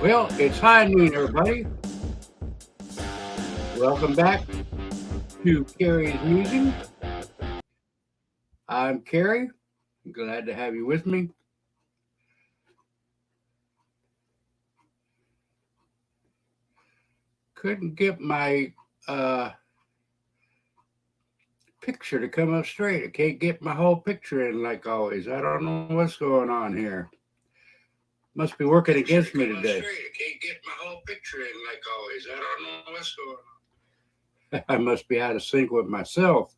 Well, it's high noon, everybody. Welcome back to Carrie's Musings. I'm Carrie. Glad to have you with me. Couldn't get my picture to come up straight. I can't get my whole picture in like always. I don't know what's going on here. Must be working against me today. I can't get my whole picture in like always. I don't know what's going on. I must be out of sync with myself.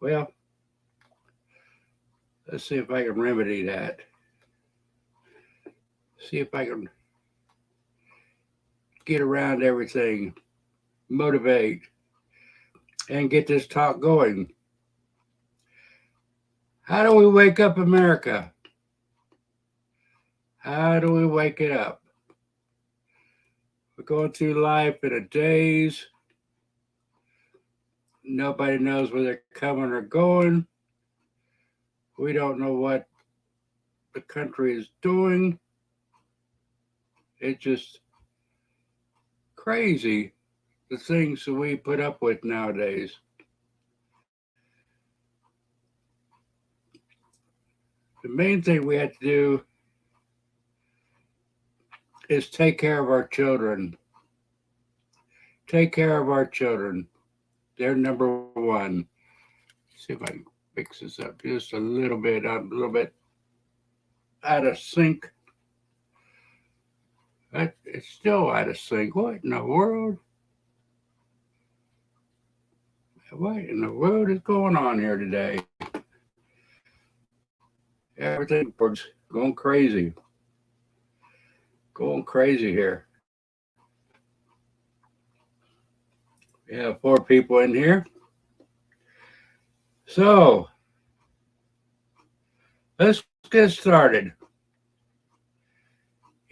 Well, let's see if I can remedy that. See if I can get around everything, motivate, and get this talk going. How do we wake up America? How do we wake it up? We're going through life in a daze. Nobody knows where they're coming or going. We don't know what the country is doing. It's just crazy, the things that we put up with nowadays. The main thing we have to do is take care of our children. Take care of our children. They're number one. See if I can fix this up just a little bit. I'm a little bit out of sync. It's still out of sync. What in the world? What in the world is going on here today? Everything going crazy. Going crazy here. We have 4 people in here. So let's get started.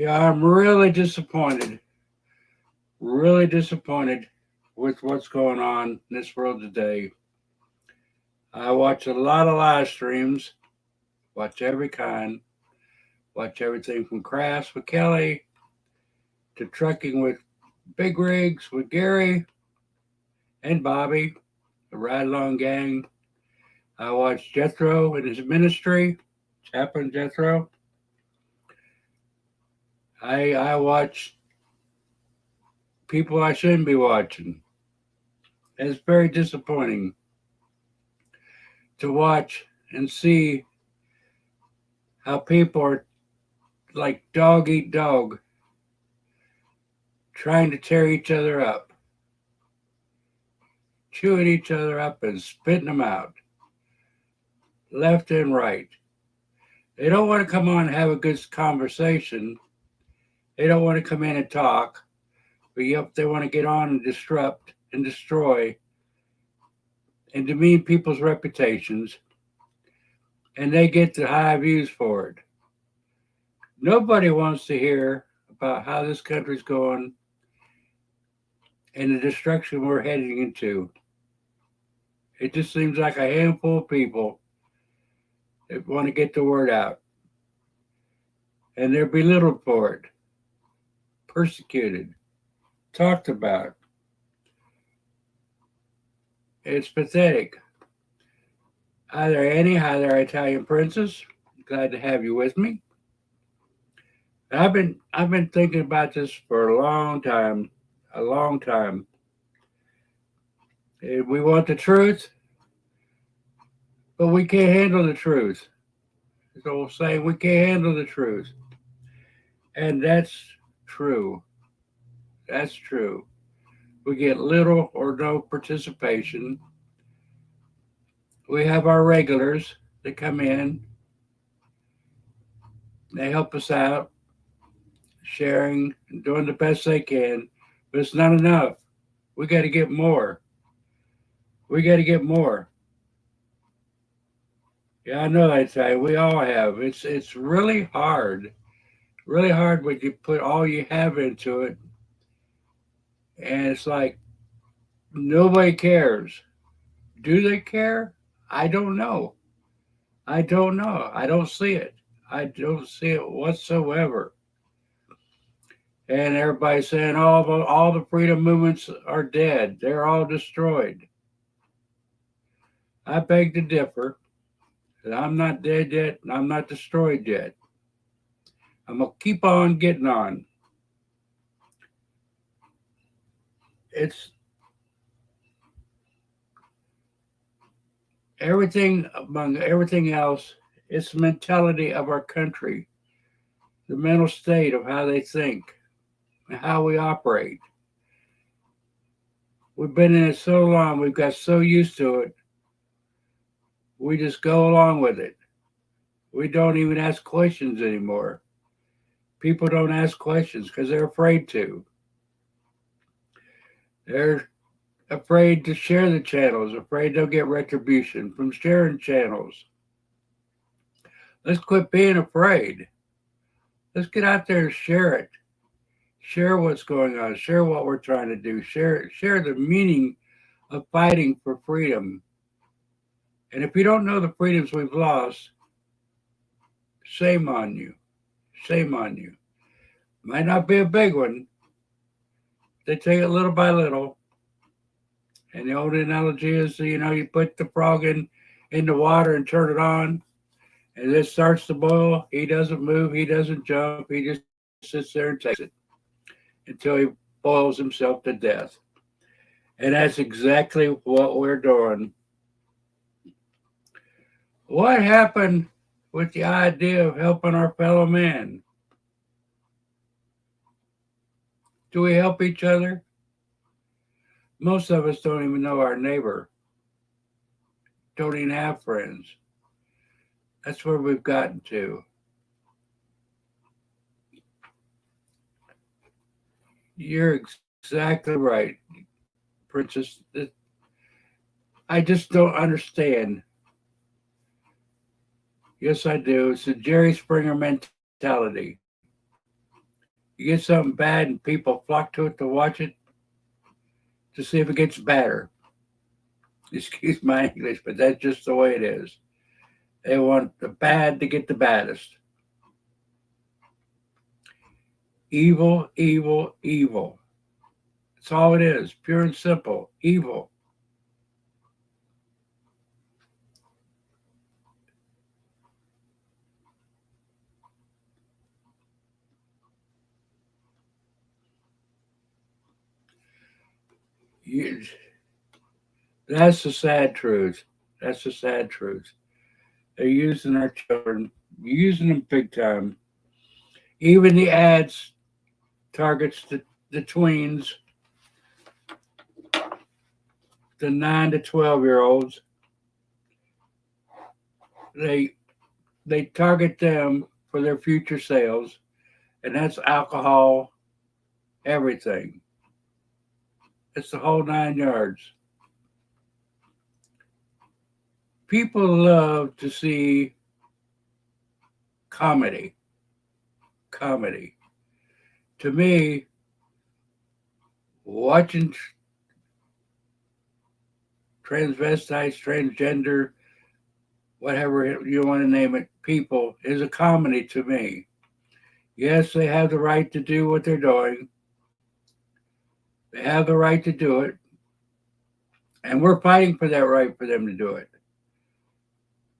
Yeah, I'm really disappointed with what's going on in this world today. I watch a lot of live streams, watch every kind, watch everything from crafts with Kelly to trucking with big rigs with Gary and Bobby, the Ride Along Gang. I watch Jethro and his ministry, Chaplain Jethro. I watch people I shouldn't be watching. It's very disappointing to watch and see how people are like dog eat dog, trying to tear each other up, chewing each other up and spitting them out, left and right. They don't want to come on and have a good conversation. They don't want to come in and talk, but yep, they want to get on and disrupt and destroy and demean people's reputations, and they get the high views for it. Nobody wants to hear about how this country's going and the destruction we're heading into. It just seems like a handful of people that want to get the word out, and they're belittled for it, persecuted, talked about. It's pathetic. Hi there, Annie. Hi there, Italian Princess. Glad to have you with me. I've been thinking about this for a long time, a long time. We want the truth, but we can't handle the truth. So we'll say we can't handle the truth, and that's true. That's true. We get little or no participation. We have our regulars that come in. They help us out, sharing, and doing the best they can, but it's not enough. We got to get more. We got to get more. Yeah, I know that say we all have. It's really hard when you put all you have into it, and it's like nobody cares. Do they care? I don't know. I don't know. I don't see it. I don't see it whatsoever. And everybody's saying all the freedom movements are dead. They're all destroyed. I beg to differ. That I'm not dead yet, and I'm not destroyed yet. I'm gonna keep on getting on. It's everything among everything else. It's the mentality of our country, the mental state of how they think, and how we operate. We've been in it so long, we've got so used to it, we just go along with it. We don't even ask questions anymore. People don't ask questions because they're afraid to. They're afraid to share the channels, afraid they'll get retribution from sharing channels. Let's quit being afraid. Let's get out there and share it. Share what's going on. Share what we're trying to do. Share the meaning of fighting for freedom. And if you don't know the freedoms we've lost, shame on you. Shame on you. Might not be a big one. They take it little by little. And the old analogy is, you put the frog in the water and turn it on, and it starts to boil. He doesn't move. He doesn't jump. He just sits there and takes it until he boils himself to death. And that's exactly what we're doing. What happened with the idea of helping our fellow man? Do we help each other? Most of us don't even know our neighbor, don't even have friends. That's where we've gotten to. You're exactly right, Princess. I just don't understand. Yes, I do. It's the Jerry Springer mentality. You get something bad and people flock to it to watch it to see if it gets badder. Excuse my English, but that's just the way it is. They want the bad to get the baddest. Evil, evil, evil. That's all it is, pure and simple. Evil. You, that's the sad truth. That's the sad truth. They're using our children, using them big time. Even the ads targets the tweens, the 9 to 12 year olds. They they target them for their future sales, and that's alcohol, everything. It's the whole 9 yards. People love to see comedy. Comedy. To me, watching transvestites, transgender, whatever you want to name it, people is a comedy to me. Yes, they have the right to do what they're doing. They have the right to do it. And we're fighting for that right for them to do it.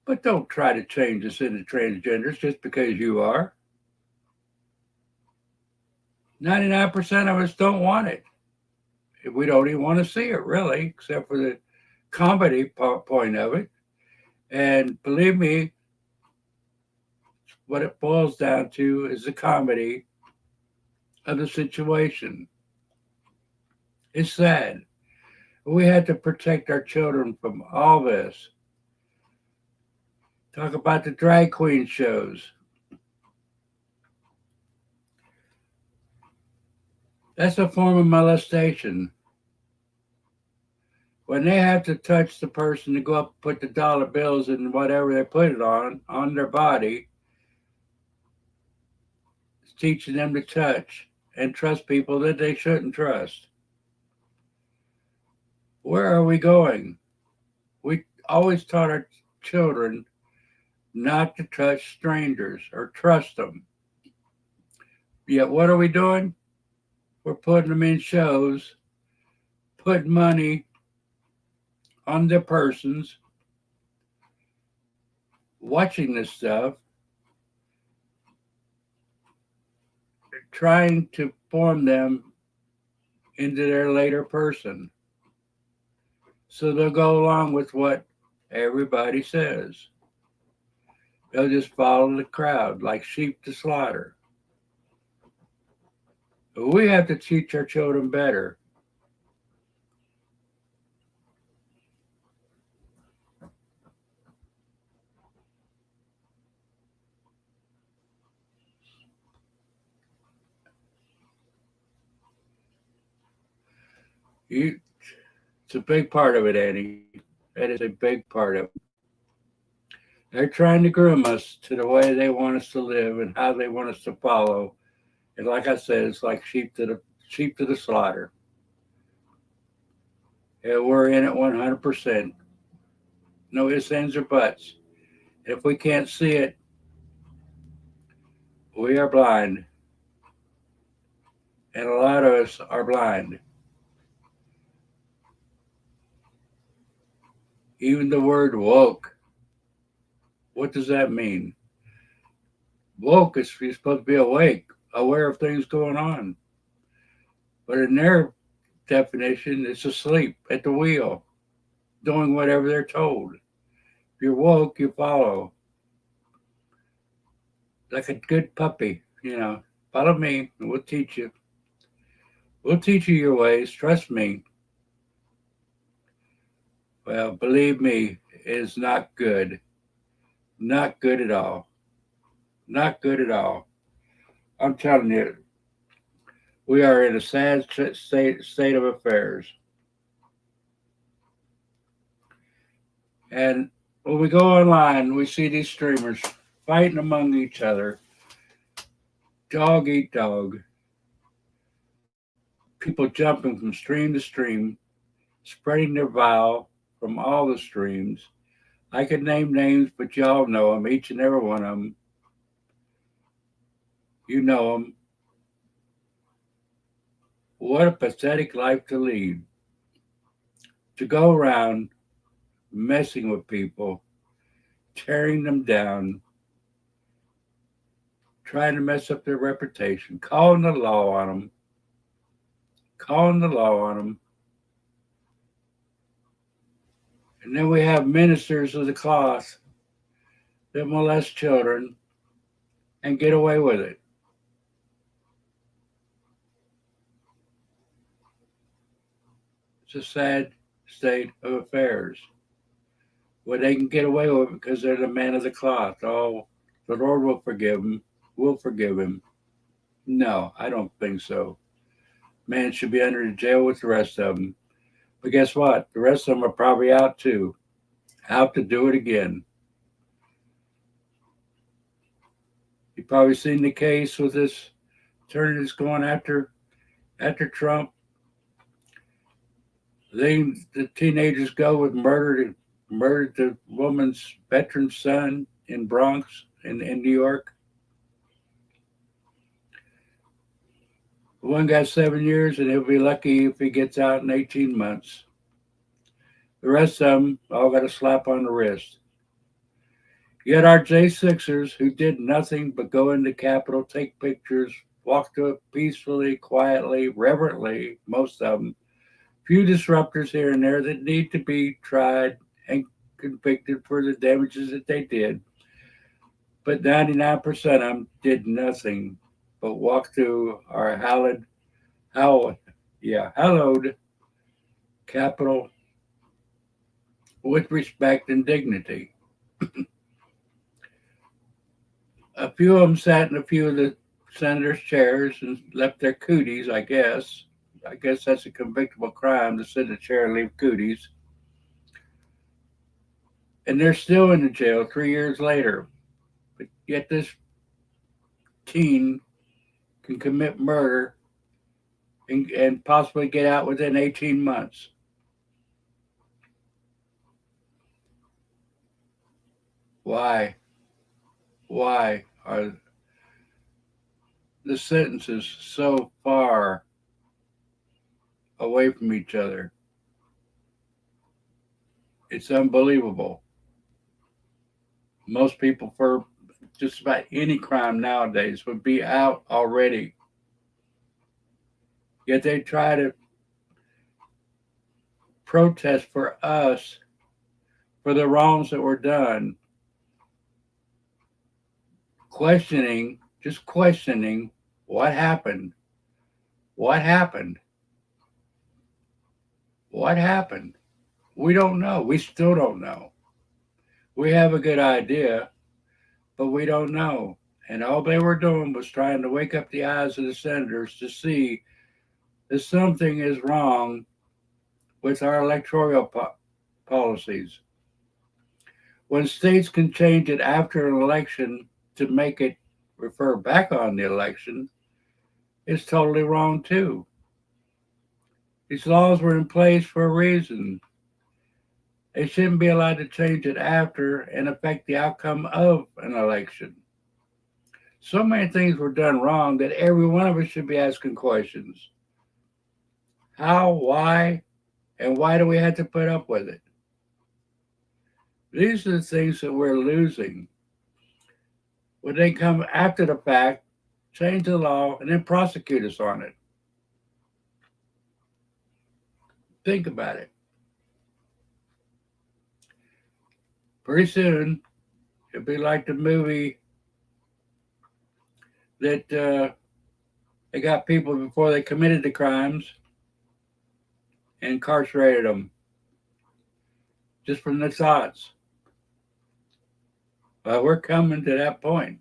But don't try to change us into transgenders just because you are. 99% of us don't want it. We don't even want to see it, really, except for the comedy point of it. And believe me, what it boils down to is the comedy of the situation. It's sad. We had to protect our children from all this. Talk about the drag queen shows. That's a form of molestation. When they have to touch the person to go up and put the dollar bills and whatever they put it on their body, it's teaching them to touch and trust people that they shouldn't trust. Where are we going? We always taught our children not to touch strangers or trust them. Yet what are we doing? We're putting them in shows, putting money on their persons, watching this stuff, trying to form them into their later person. So they'll go along with what everybody says. They'll just follow the crowd like sheep to slaughter. But we have to teach our children better. You, it's a big part of it, Eddie. That is a big part of it. They're trying to groom us to the way they want us to live and how they want us to follow. And like I said, it's like sheep to the slaughter. Yeah, we're in it 100%. No ifs, ands, or buts. If we can't see it, we are blind. And a lot of us are blind. Even the word woke, what does that mean? Woke is you're supposed to be awake, aware of things going on. But in their definition, it's asleep at the wheel, doing whatever they're told. If you're woke, you follow. Like a good puppy. Follow me and we'll teach you. We'll teach you your ways, trust me. Well, believe me, it is not good. Not good at all. Not good at all. I'm telling you, we are in a sad state of affairs. And when we go online, we see these streamers fighting among each other, dog eat dog, people jumping from stream to stream, spreading their vile from all the streams. I could name names, but y'all know them, each and every one of them. You know them. What a pathetic life to lead. To go around messing with people, tearing them down, trying to mess up their reputation, calling the law on them. And then we have ministers of the cloth that molest children and get away with it. It's a sad state of affairs where they can get away with it because they're the man of the cloth. Oh, the Lord will forgive him. We'll forgive him. No, I don't think so. Man should be under the jail with the rest of them. But guess what? The rest of them are probably out too. Out to do it again. You've probably seen the case with this attorney that's going after Trump. The teenagers go with murdered the woman's veteran son in Bronx in New York. One got 7 years, and he'll be lucky if he gets out in 18 months. The rest of them all got a slap on the wrist. Yet our J6ers, who did nothing but go in the Capitol, take pictures, walk to it peacefully, quietly, reverently, most of them, few disruptors here and there that need to be tried and convicted for the damages that they did. But 99% of them did nothing but walk through our hallowed Capitol with respect and dignity. A few of them sat in a few of the senators' chairs and left their cooties, I guess. I guess that's a convictable crime to sit in a chair and leave cooties. And they're still in the jail 3 years later. But yet this teen can commit murder and possibly get out within 18 months. Why? Why are the sentences so far away from each other. It's unbelievable. Most people, for just about any crime nowadays, would be out already. Yet they try to protest for us for the wrongs that were done, just questioning what happened. What happened? What happened? We don't know. We still don't know. We have a good idea, but we don't know. And all they were doing was trying to wake up the eyes of the senators to see that something is wrong with our electoral policies. When states can change it after an election to make it refer back on the election, it's totally wrong too. These laws were in place for a reason. They shouldn't be allowed to change it after and affect the outcome of an election. So many things were done wrong that every one of us should be asking questions. How, why, and why do we have to put up with it? These are the things that we're losing. When they come after the fact, change the law, and then prosecute us on it. Think about it. Pretty soon, it'll be like the movie that they got people before they committed the crimes and incarcerated them just from their thoughts. Well, we're coming to that point.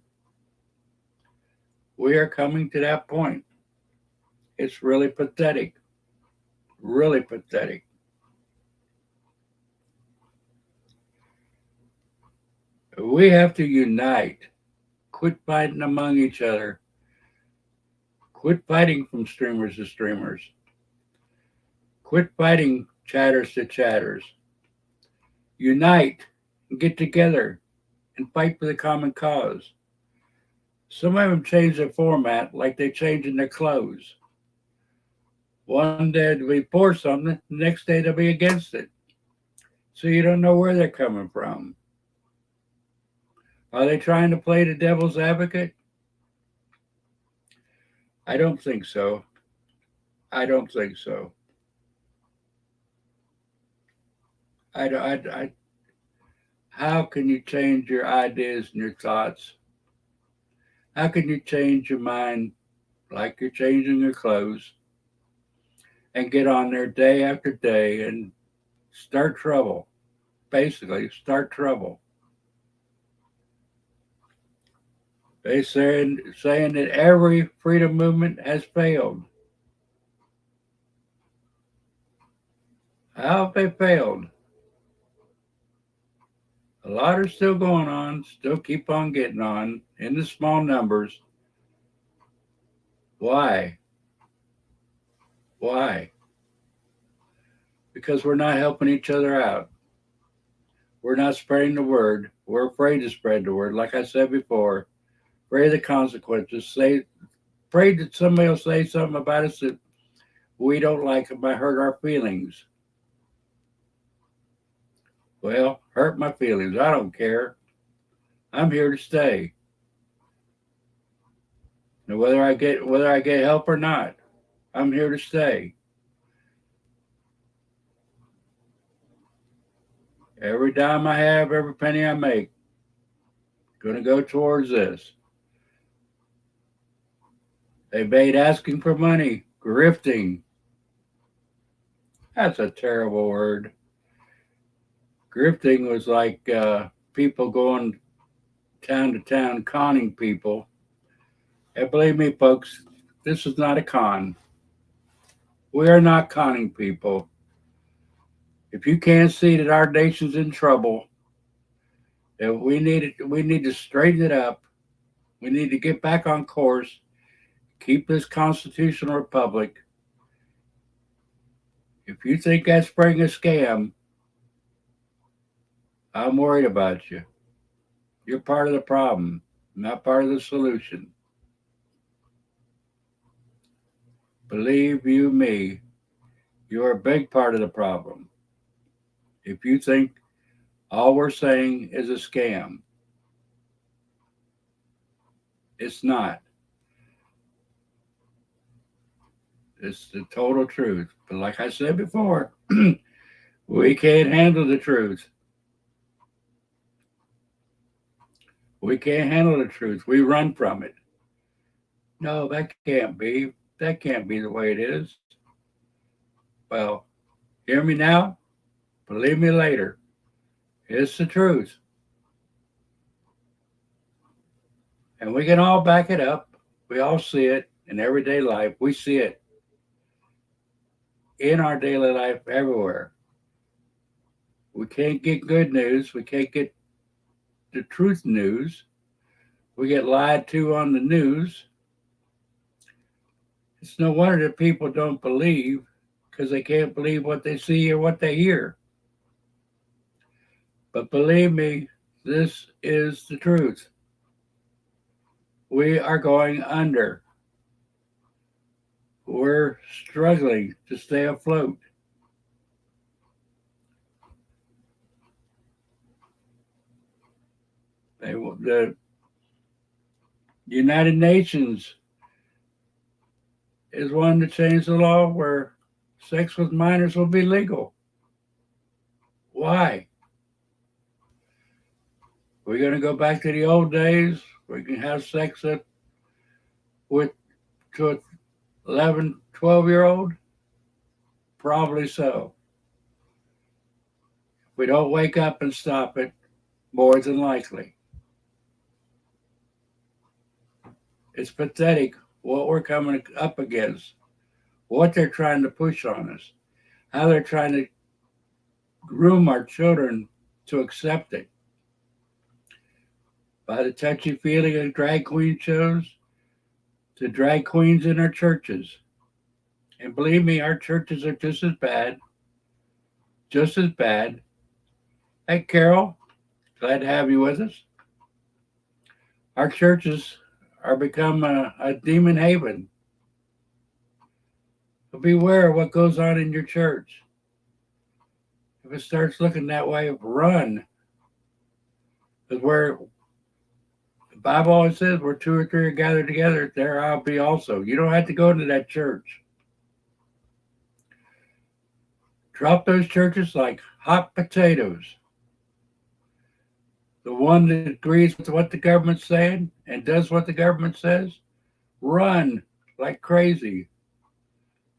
We are coming to that point. It's really pathetic. Really pathetic. We have to unite. Quit fighting among each other. Quit fighting from streamers to streamers. Quit fighting chatters to chatters. Unite and get together and fight for the common cause. Some of them change their format like they change in their clothes. One day they'll be for something, the next day they'll be against it. So you don't know where they're coming from. Are they trying to play the devil's advocate? I don't think so. I don't think so. How can you change your ideas and your thoughts? How can you change your mind like you're changing your clothes and get on there day after day and start trouble? Basically, start trouble. They saying that every freedom movement has failed. How have they failed? A lot are still going on, still keep on getting on in the small numbers. Why? Why? Because we're not helping each other out. We're not spreading the word. We're afraid to spread the word. Like I said before, afraid of the consequences. Afraid that somebody will say something about us that we don't like it might hurt our feelings. Well, hurt my feelings. I don't care. I'm here to stay. And whether I get help or not, I'm here to stay. Every dime I have, every penny I make, gonna go towards this. They made asking for money, grifting. That's a terrible word. Grifting was like people going town to town conning people. And believe me, folks, this is not a con. We are not conning people. If you can't see that our nation's in trouble, that we need to straighten it up. We need to get back on course, keep this constitutional republic. If you think that's spring a scam, I'm worried about you. You're part of the problem, not part of the solution. Believe you me, You're a big part of the problem. If you think all we're saying is a scam, it's not. It's the total truth. But like I said before, we can't handle the truth. We can't handle the truth. We run from it. No, that can't be. That can't be the way it is. Well, hear me now, believe me later. It's the truth. And we can all back it up. We all see it in everyday life. We see it in our daily life everywhere. We can't get good news. We can't get the truth news. We get lied to on the news. It's no wonder that people don't believe because they can't believe what they see or what they hear. But believe me, this is the truth. We are going under. We're struggling to stay afloat. The United Nations is one to change the law where sex with minors will be legal. Why? We're going to go back to the old days. We can have sex with to an 11, 12-year old? Probably so. If we don't wake up and stop it, more than likely. It's pathetic what we're coming up against, what they're trying to push on us, how they're trying to groom our children to accept it. By the touchy feely of drag queen shows to drag queens in our churches. And believe me, our churches are just as bad, just as bad. Hey, Carol, glad to have you with us. Our churches are become a demon haven. So beware of what goes on in your church. If it starts looking that way, run. Because where the Bible always says, where two or three are gathered together, there I'll be also. You don't have to go to that church. Drop those churches like hot potatoes. The one that agrees with what the government's saying and does what the government says, run like crazy.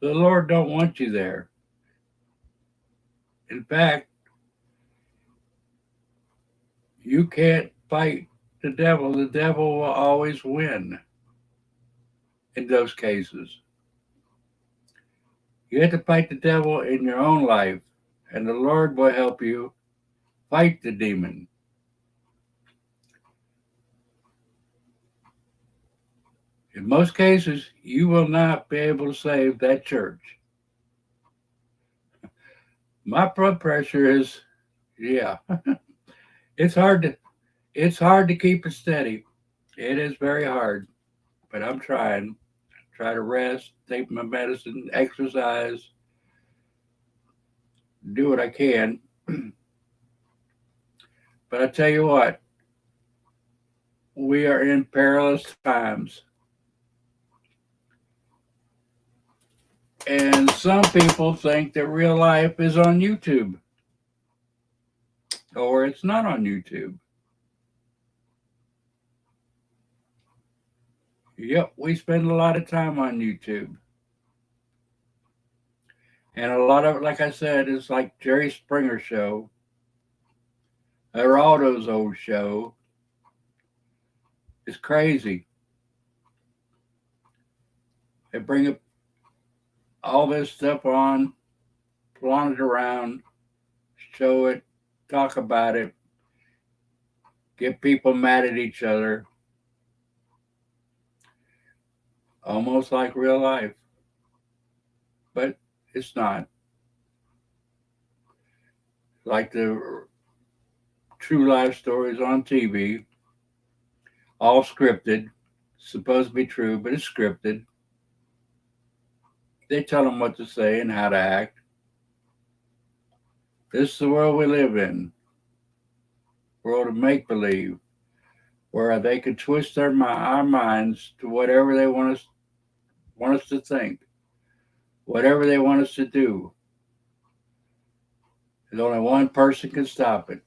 The Lord don't want you there. In fact, you can't fight the devil. The devil will always win in those cases. You have to fight the devil in your own life, and the Lord will help you fight the demon. In most cases, you will not be able to save that church. My blood pressure is, yeah, it's hard to keep it steady. It is very hard, but I'm trying. Try to rest, take my medicine, exercise, do what I can. But I tell you what, we are in perilous times. And some people think that real life is on YouTube or it's not on YouTube. Yep, we spend a lot of time on YouTube. And a lot of it, like I said, is like Jerry Springer show, Geraldo's old show. It's crazy. They bring up all this stuff on, flaunt it around, show it, talk about it, get people mad at each other, almost like real life. But it's not. Like the true life stories on TV, all scripted, supposed to be true, but it's scripted. They tell them what to say and how to act. This is the world we live in, world of make believe, where they can twist our minds to whatever they want us to think, whatever they want us to do. There's only one person can stop it,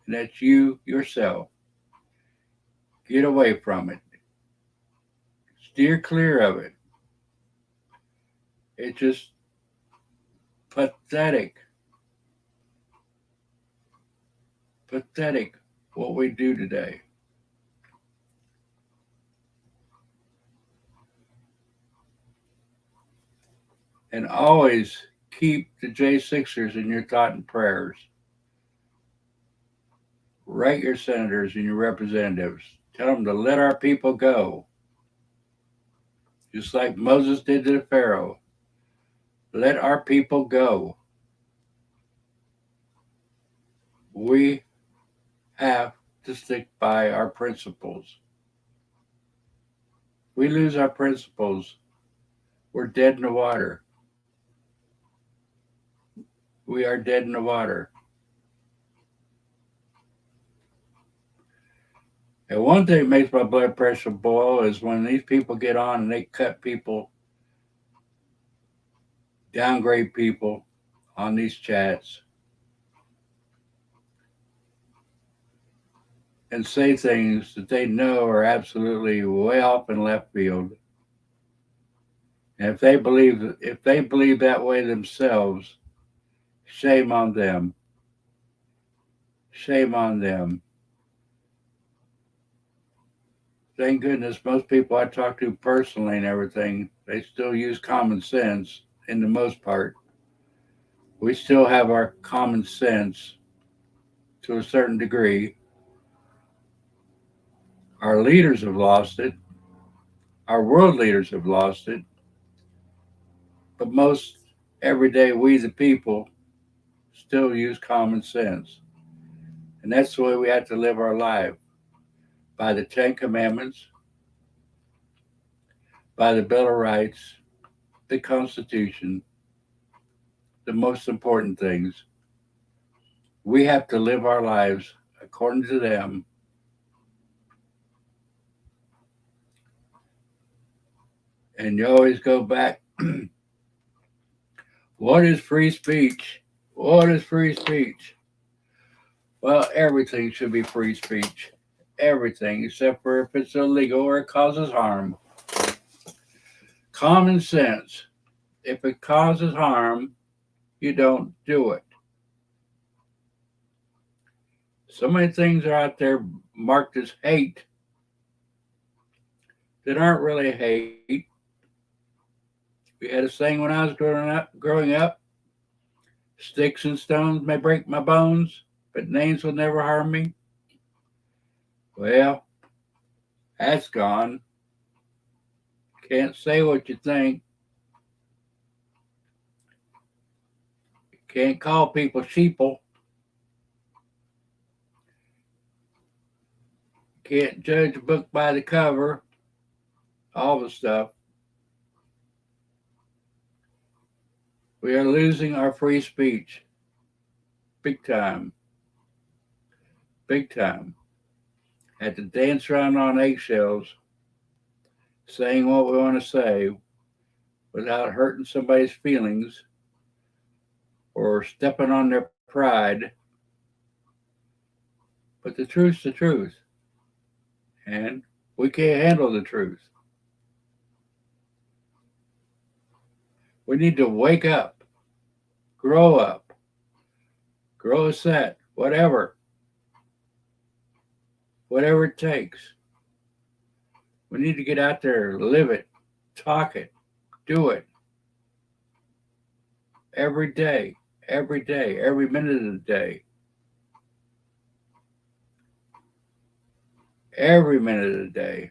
and that's you yourself. Get away from it. Steer clear of it. It's just pathetic, pathetic what we do today. And always keep the J6ers in your thought and prayers. Write your senators and your representatives. Tell them to let our people go, just like Moses did to the Pharaoh. Let our people go. We have to stick by our principles. We lose our principles, we're dead in the water. We are dead in the water. And one thing that makes my blood pressure boil is when these people get on and they cut people, downgrade people on these chats, and say things that they know are absolutely way off in left field. And if they believe that way themselves, shame on them. Shame on them. Thank goodness most people I talk to personally and everything, they still use common sense in the most part. We still have our common sense to a certain degree. Our leaders have lost it. Our world leaders have lost it. But most every day, we the people still use common sense. And that's the way we have to live our life, by the Ten Commandments, by the Bill of Rights, the Constitution, the most important things. We have to live our lives according to them. And you always go back, what is free speech? What is free speech? Well, everything should be free speech. Everything, except for if it's illegal or it causes harm. Common sense. If it causes harm, you don't do it. So many things are out there marked as hate that aren't really hate. We had a saying when I was growing up, sticks and stones may break my bones, but names will never harm me. Well, that's gone. Can't say what you think. Can't call people sheeple. Can't judge a book by the cover. All the stuff. We are losing our free speech. Big time. Big time. Had to dance around on eggshells, saying what we want to say without hurting somebody's feelings or stepping on their pride. But the truth's the truth. And we can't handle the truth. We need to wake up, grow a set, whatever it takes. We need to get out there, live it, talk it, do it every day, every minute of the day, every minute of the day.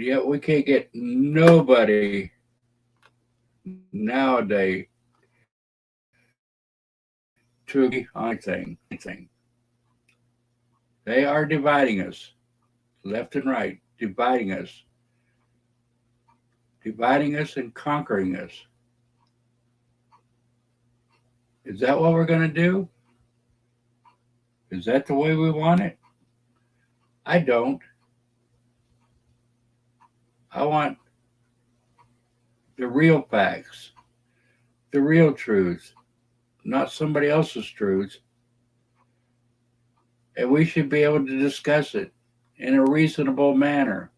Yet we can't get nobody nowadays to agree on anything. They are dividing us left and right, dividing us and conquering us. Is that what we're going to do? Is that the way we want it? I don't. I want the real facts, the real truth, not somebody else's truth. And we should be able to discuss it in a reasonable manner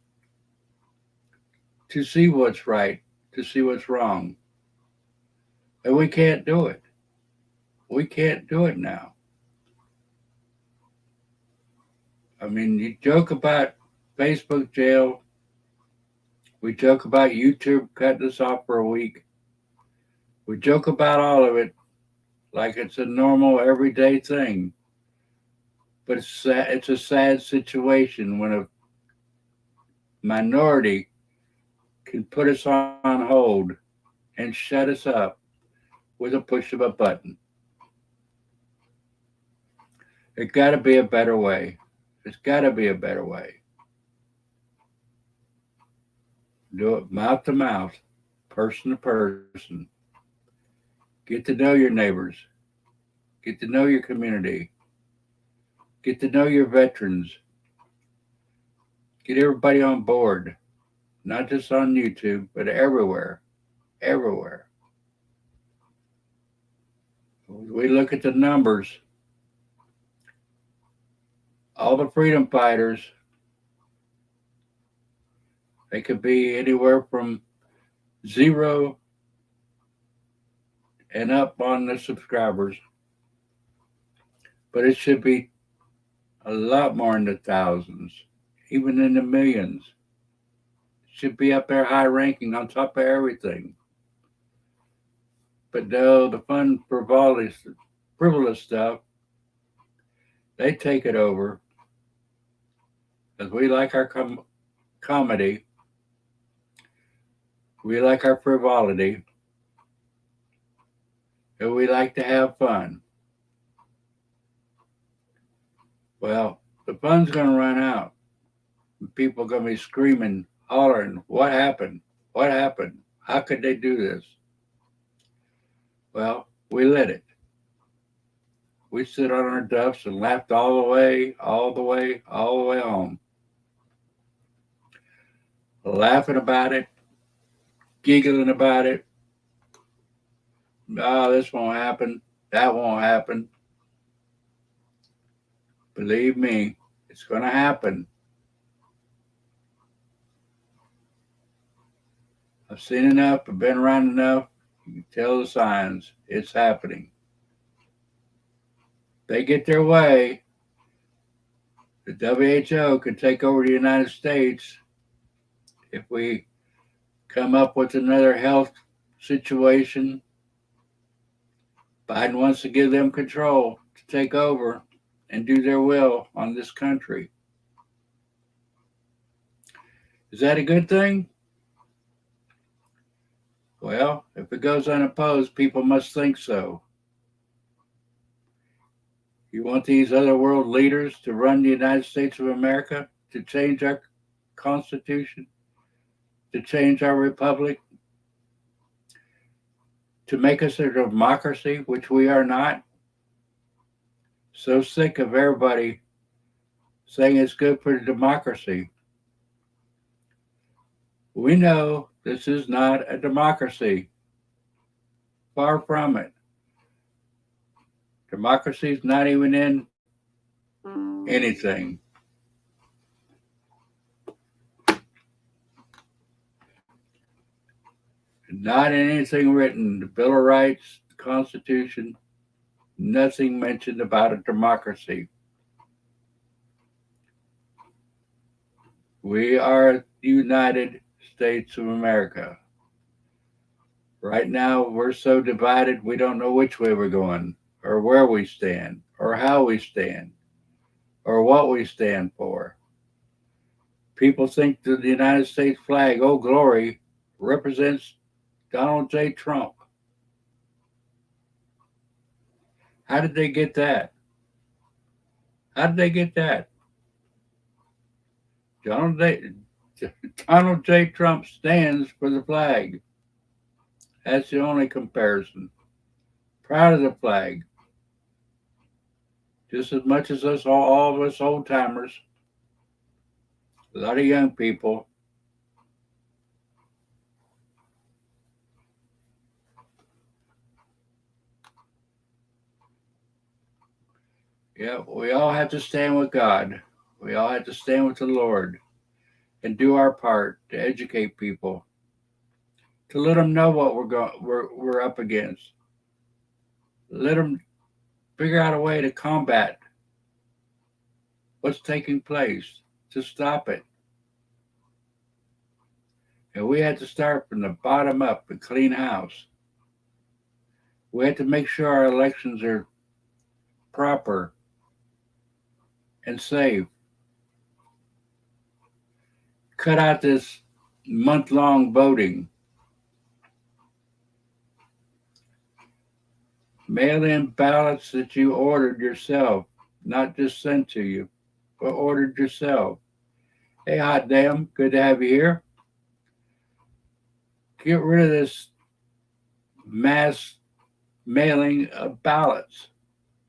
to see what's right, to see what's wrong. And we can't do it. We can't do it now. I mean, you joke about Facebook jail. We joke about YouTube cutting us off for a week. We joke about all of it like it's a normal, everyday thing. But it's sad, it's a sad situation when a minority can put us on hold and shut us up with a push of a button. There's got to be a better way. There's got to be a better way. Do it mouth to mouth, person to person. Get to know your neighbors. Get to know your community. Get to know your veterans. Get everybody on board, not just on YouTube, but everywhere. Everywhere. We look at the numbers. All the freedom fighters, they could be anywhere from 0 and up on the subscribers, but it should be a lot more in the thousands, even in the millions. It should be up there high ranking on top of everything. But no, the fun, frivolous stuff, they take it over. Because we like our comedy, we like our frivolity, and we like to have fun. Well, the fun's going to run out. People are going to be screaming, hollering, what happened? What happened? How could they do this? Well, we let it. We sit on our duffs and laughed all the way home. Laughing about it, giggling about it. Oh, this won't happen. That won't happen. Believe me, it's going to happen. I've seen enough. I've been around enough. You can tell the signs. It's happening. They get their way. The WHO could take over the United States if we come up with another health situation. Biden wants to give them control to take over and do their will on this country. Is that a good thing? Well, if it goes unopposed, people must think so. You want these other world leaders to run the United States of America, to change our Constitution, to change our republic, to make us a democracy, which we are not? So sick of everybody saying it's good for democracy. We know this is not a democracy. Far from it. Democracy is not even in anything. Not in anything written. The Bill of Rights, the Constitution, nothing mentioned about a democracy. We are the United States of America. Right now, we're so divided, we don't know which way we're going, or where we stand, or how we stand, or what we stand for. People think that the United States flag, oh glory, represents Donald J. Trump. How did they get that? How did they get that? Donald J. Donald J. Trump stands for the flag. That's the only comparison. Proud of the flag. Just as much as us, all of us old timers, a lot of young people. Yeah, we all have to stand with God. We all have to stand with the Lord and do our part to educate people, to let them know what we're up against. Let them figure out a way to combat what's taking place, to stop it. And we had to start from the bottom up and clean house. We had to make sure our elections are proper and safe. Cut out this month-long voting. Mail in ballots that you ordered yourself, not just sent to you, but ordered yourself. Hey, hot damn, good to have you here. Get rid of this mass mailing of ballots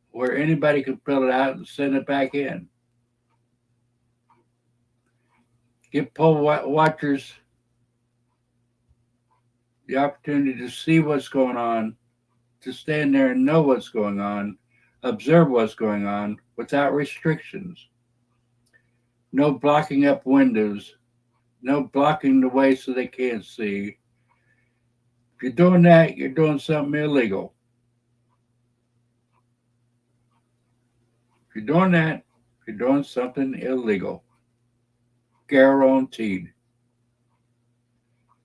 where anybody can fill it out and send it back in. Give poll watchers the opportunity to see what's going on, to stand there and know what's going on, observe what's going on without restrictions. No blocking up windows, no blocking the way so they can't see. If you're doing that, you're doing something illegal. If you're doing that, you're doing something illegal. Guaranteed.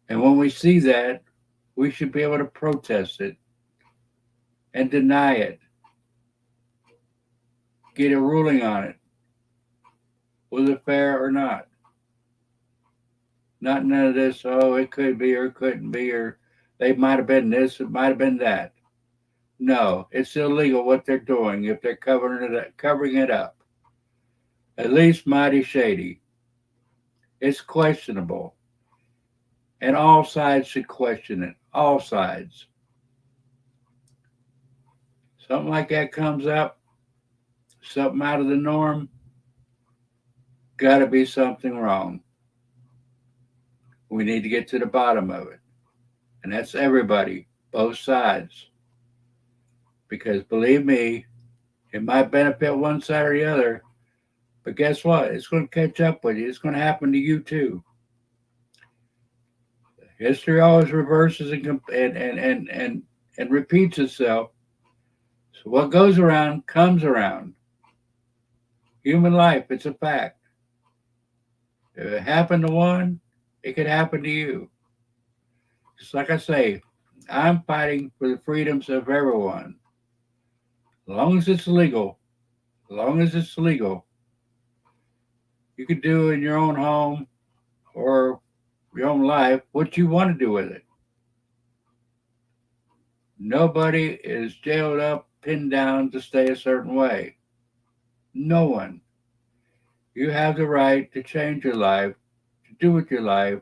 And when we see that, we should be able to protest it and deny it. Get a ruling on it. Was it fair or not? Not none of this, oh, it could be or it couldn't be, or they might have been this, it might have been that. No, it's illegal what they're doing if they're covering it up. At least mighty shady. It's questionable. And all sides should question it. All sides. Something like that comes up, something out of the norm, got to be something wrong. We need to get to the bottom of it. And that's everybody, both sides. Because believe me, it might benefit one side or the other, but guess what? It's going to catch up with you. It's going to happen to you too. History always reverses and repeats itself. So what goes around comes around. Human life, it's a fact. If it happened to one, it could happen to you. Just like I say, I'm fighting for the freedoms of everyone. As long as it's legal, you can do in your own home or your own life what you want to do with it. Nobody is jailed up, pinned down to stay a certain way. No one. You have the right to change your life, to do with your life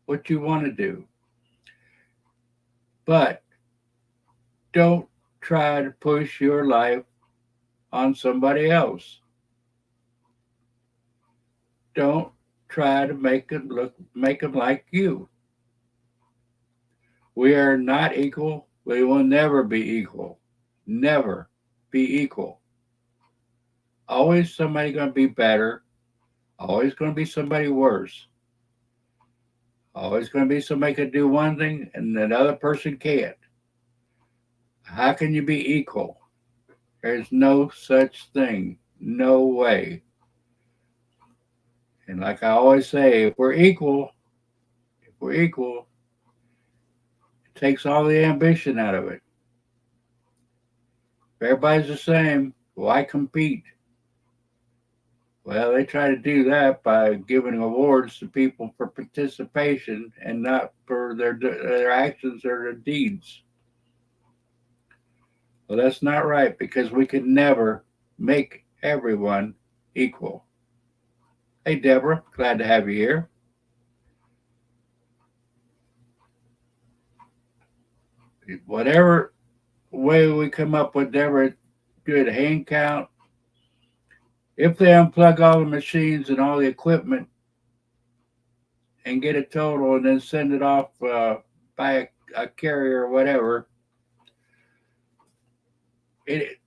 what you want to do. But don't try to push your life on somebody else. Don't try to make them like you. We are not equal. We will never be equal. Never be equal. Always somebody going to be better. Always going to be somebody worse. Always going to be somebody can do one thing and another person can't. How can you be equal? There's no such thing. No way. And like I always say, if we're equal, it takes all the ambition out of it. If everybody's the same, why compete? Well, they try to do that by giving awards to people for participation and not for their actions or their deeds. Well, that's not right because we can never make everyone equal. Hey, Deborah, glad to have you here. Whatever way we come up with, Deborah, good hand count. If they unplug all the machines and all the equipment and get a total and then send it off by a carrier or whatever, it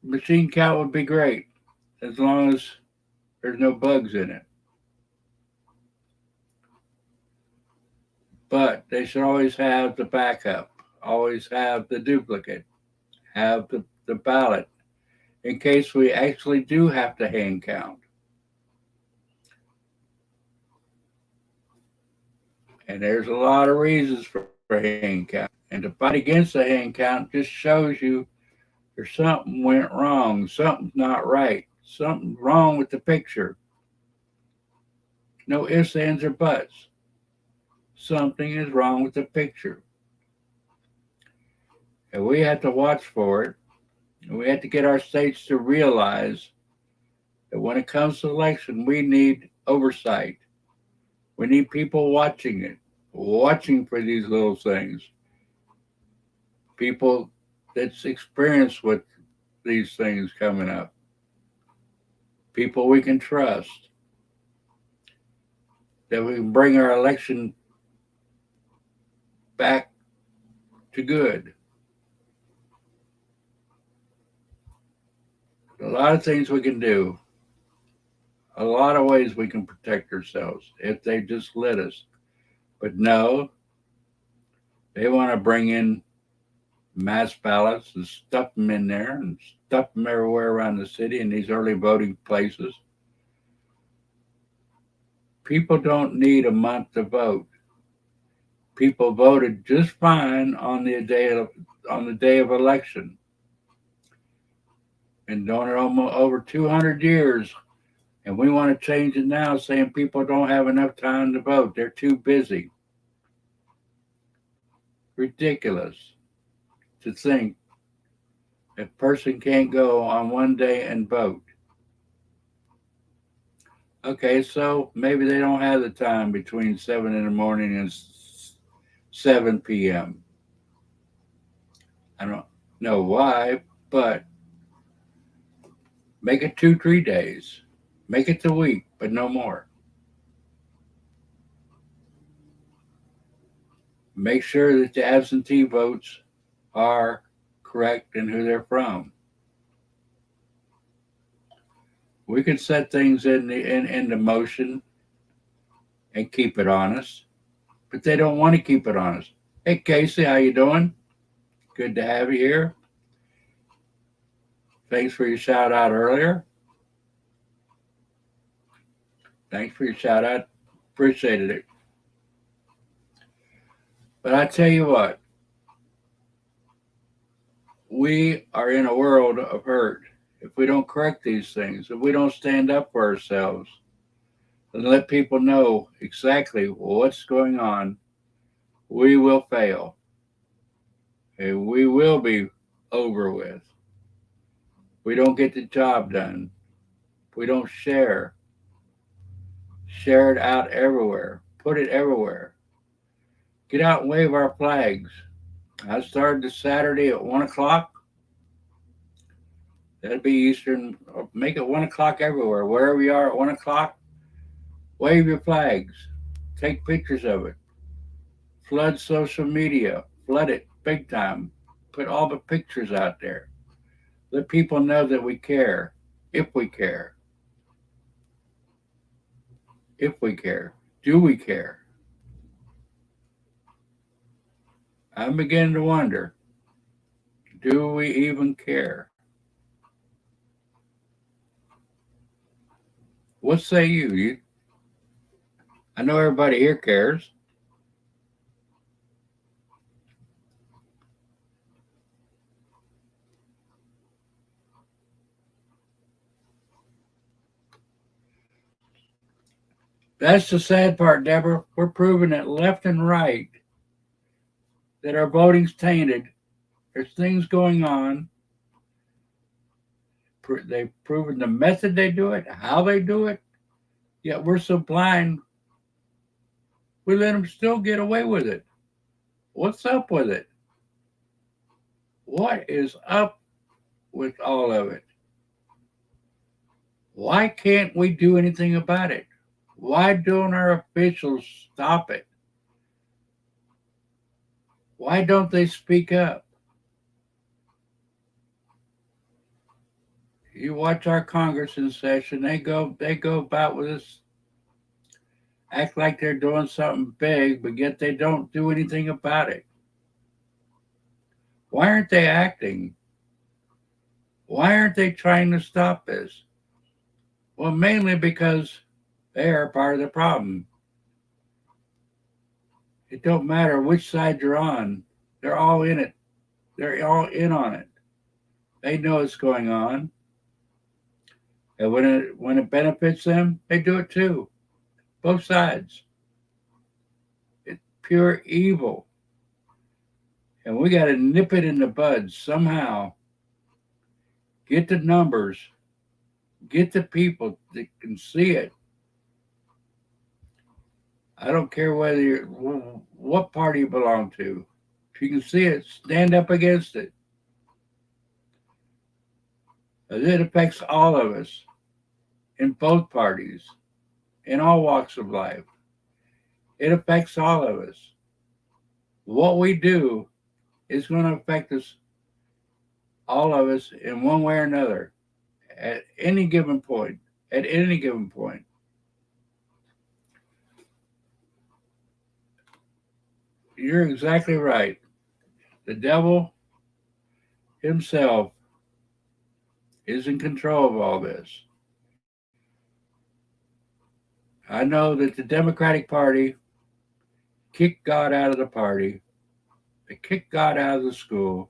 machine count would be great as long as there's no bugs in it. But they should always have the backup, always have the duplicate, have the ballot in case we actually do have to hand count. And there's a lot of reasons for hand count. And to fight against the hand count just shows you there's something went wrong, something's not right, something's wrong with the picture. No ifs, ands, or buts. Something is wrong with the picture. And we have to watch for it. And we have to get our states to realize that when it comes to election, we need oversight. We need people watching it, watching for these little things. People that's experienced with these things coming up. People we can trust. That we can bring our election back to good. A lot of things we can do. A lot of ways we can protect ourselves if they just let us. But no, they want to bring in mass ballots and stuff them in there and stuff them everywhere around the city in these early voting places. People don't need a month to vote. People voted just fine on the day of election. And doing it almost over 200 years, and we want to change it now, saying people don't have enough time to vote. They're too busy. Ridiculous to think a person can't go on one day and vote. Okay, so maybe they don't have the time between 7 in the morning and 7 p.m. I don't know why, but make it 2, 3 days. Make it the week, but no more. Make sure that the absentee votes are correct and who they're from. We can set things into motion and keep it honest, but they don't want to keep it honest. Hey Casey, how you doing? Good to have you here. Thanks for your shout out earlier. Thanks for your shout out. Appreciated it. But I tell you what, we are in a world of hurt. If we don't correct these things, if we don't stand up for ourselves and let people know exactly what's going on, we will fail. And we will be over with. We don't get the job done. We don't share it out everywhere, put it everywhere. Get out and wave our flags. I started this Saturday at 1 o'clock. That'd be Eastern. Make it 1 o'clock everywhere. Wherever you are at 1 o'clock, wave your flags. Take pictures of it. Flood social media. Flood it big time. Put all the pictures out there. Let people know that we care. If we care. If we care. Do we care? I'm beginning to wonder, do we even care? What say you? I know everybody here cares. That's the sad part, Deborah. We're proving it left and right that our voting's tainted. There's things going on. They've proven the method they do it, how they do it. Yet we're so blind, we let them still get away with it. What's up with it? What is up with all of it? Why can't we do anything about it? Why don't our officials stop it? Why don't they speak up? You watch our Congress in session, they go about with this, act like they're doing something big, but yet they don't do anything about it. Why aren't they acting? Why aren't they trying to stop this? Well, mainly because they are part of the problem. It don't matter which side you're on. They're all in it. They're all in on it. They know what's going on. And when it benefits them, they do it too. Both sides. It's pure evil. And we got to nip it in the bud somehow. Get the numbers. Get the people that can see it. I don't care whether you're what party you belong to. If you can see it, stand up against it. It affects all of us in both parties, in all walks of life. It affects all of us. What we do is going to affect us, all of us, in one way or another, at any given point. At any given point. You're exactly right. The devil himself is in control of all this. I know that the Democratic Party kicked God out of the party. They kicked God out of the school.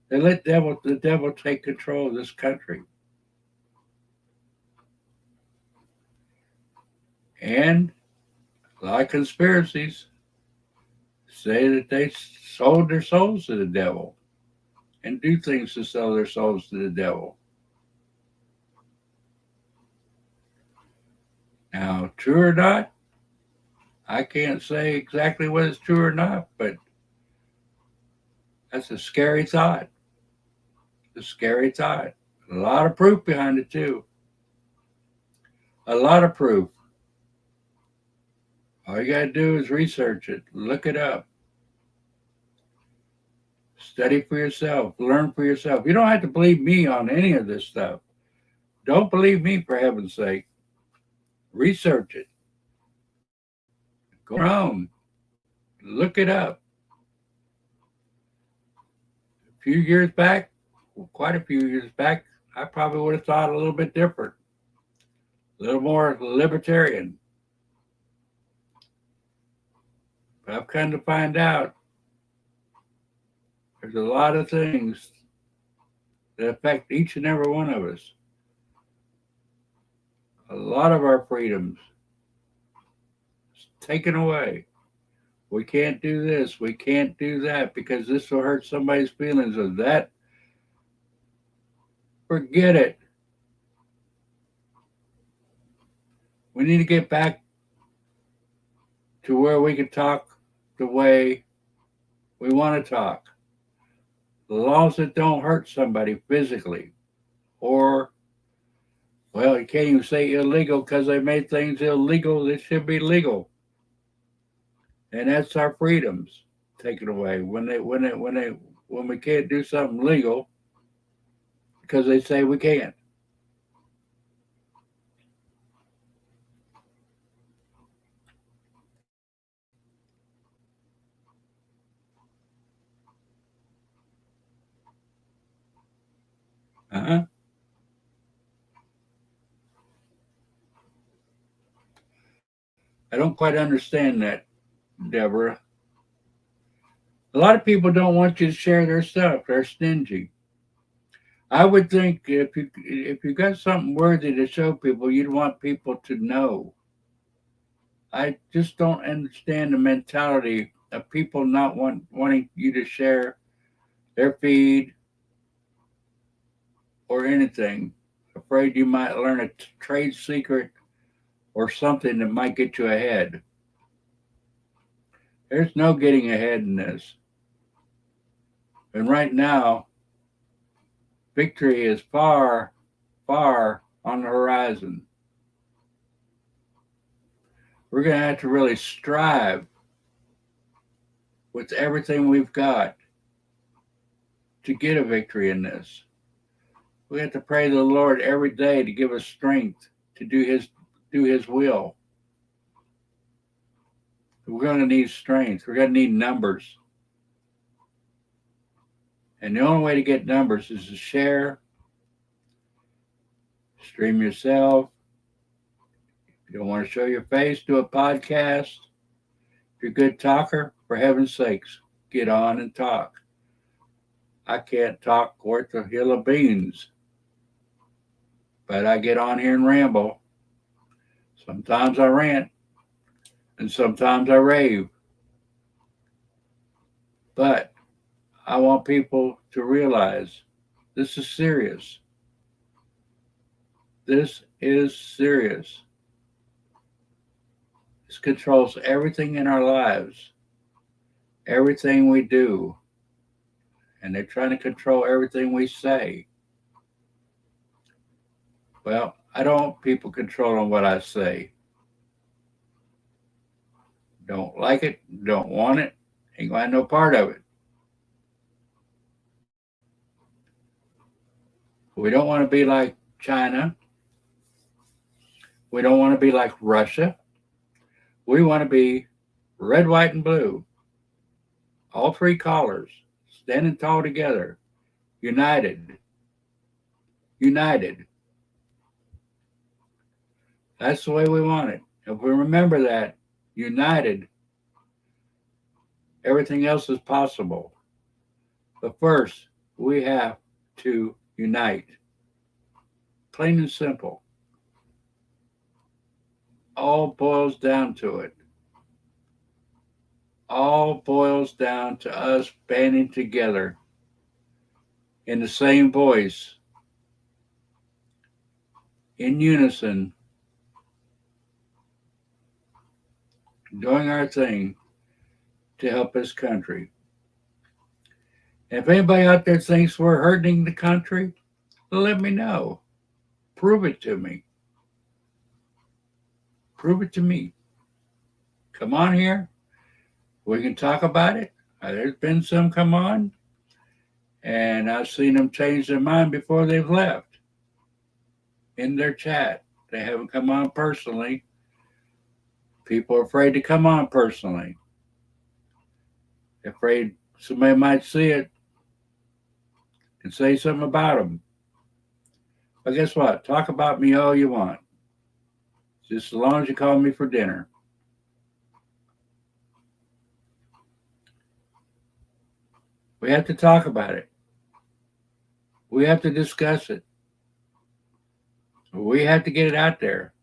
They let the devil take control of this country. And a lot of conspiracies say that they sold their souls to the devil and do things to sell their souls to the devil. Now, true or not, I can't say exactly whether it's true or not, but that's a scary thought. A scary thought. A lot of proof behind it, too. A lot of proof. All you got to do is research it, look it up, study for yourself, learn for yourself. You don't have to believe me on any of this stuff. Don't believe me, for heaven's sake. Research it. Go on your own. Look it up. A few years back, quite a few years back, I probably would have thought a little bit different, a little more libertarian. But I've come to find out there's a lot of things that affect each and every one of us. A lot of our freedoms taken away. We can't do this. We can't do that because this will hurt somebody's feelings of that. Forget it. We need to get back to where we can talk the way we want to talk. The laws that don't hurt somebody physically, or, well, you can't even say illegal because they made things illegal that should be legal. And that's our freedoms taken away when we can't do something legal because they say we can't. Uh-huh. I don't quite understand that, Deborah. A lot of people don't want you to share their stuff. They're stingy. I would think if you got something worthy to show people, you'd want people to know. I just don't understand the mentality of people not wanting you to share their feed or anything, afraid you might learn a trade secret or something that might get you ahead. There's no getting ahead in this. And right now, victory is far, far on the horizon. We're going to have to really strive with everything we've got to get a victory in this. We have to pray to the Lord every day to give us strength to do his will. We're going to need strength. We're going to need numbers. And the only way to get numbers is to share, stream yourself. If you don't want to show your face, do a podcast. If you're a good talker, for heaven's sakes, get on and talk. I can't talk worth a hill of beans, but I get on here and ramble. Sometimes I rant, and sometimes I rave. But I want people to realize this is serious. This is serious. This controls everything in our lives, everything we do. And they're trying to control everything we say. Well, I don't want people controlling what I say. Don't like it, don't want it, ain't gonna have no part of it. We don't want to be like China. We don't want to be like Russia. We want to be red, white, and blue. All three colors, standing tall together, united. United. That's the way we want it. If we remember that, united, everything else is possible. But first, we have to unite. Plain and simple. All boils down to it. All boils down to us banding together in the same voice, in unison, doing our thing to help this country. And if anybody out there thinks we're hurting the country, let me know. Prove it to me. Prove it to me. Come on here. We can talk about it. There's been some come on, and I've seen them change their mind before they've left in their chat. They haven't come on personally. People are afraid to come on personally. They're afraid somebody might see it and say something about them. But guess what? Talk about me all you want. Just as long as you call me for dinner. We have to talk about it. We have to discuss it. We have to get it out there.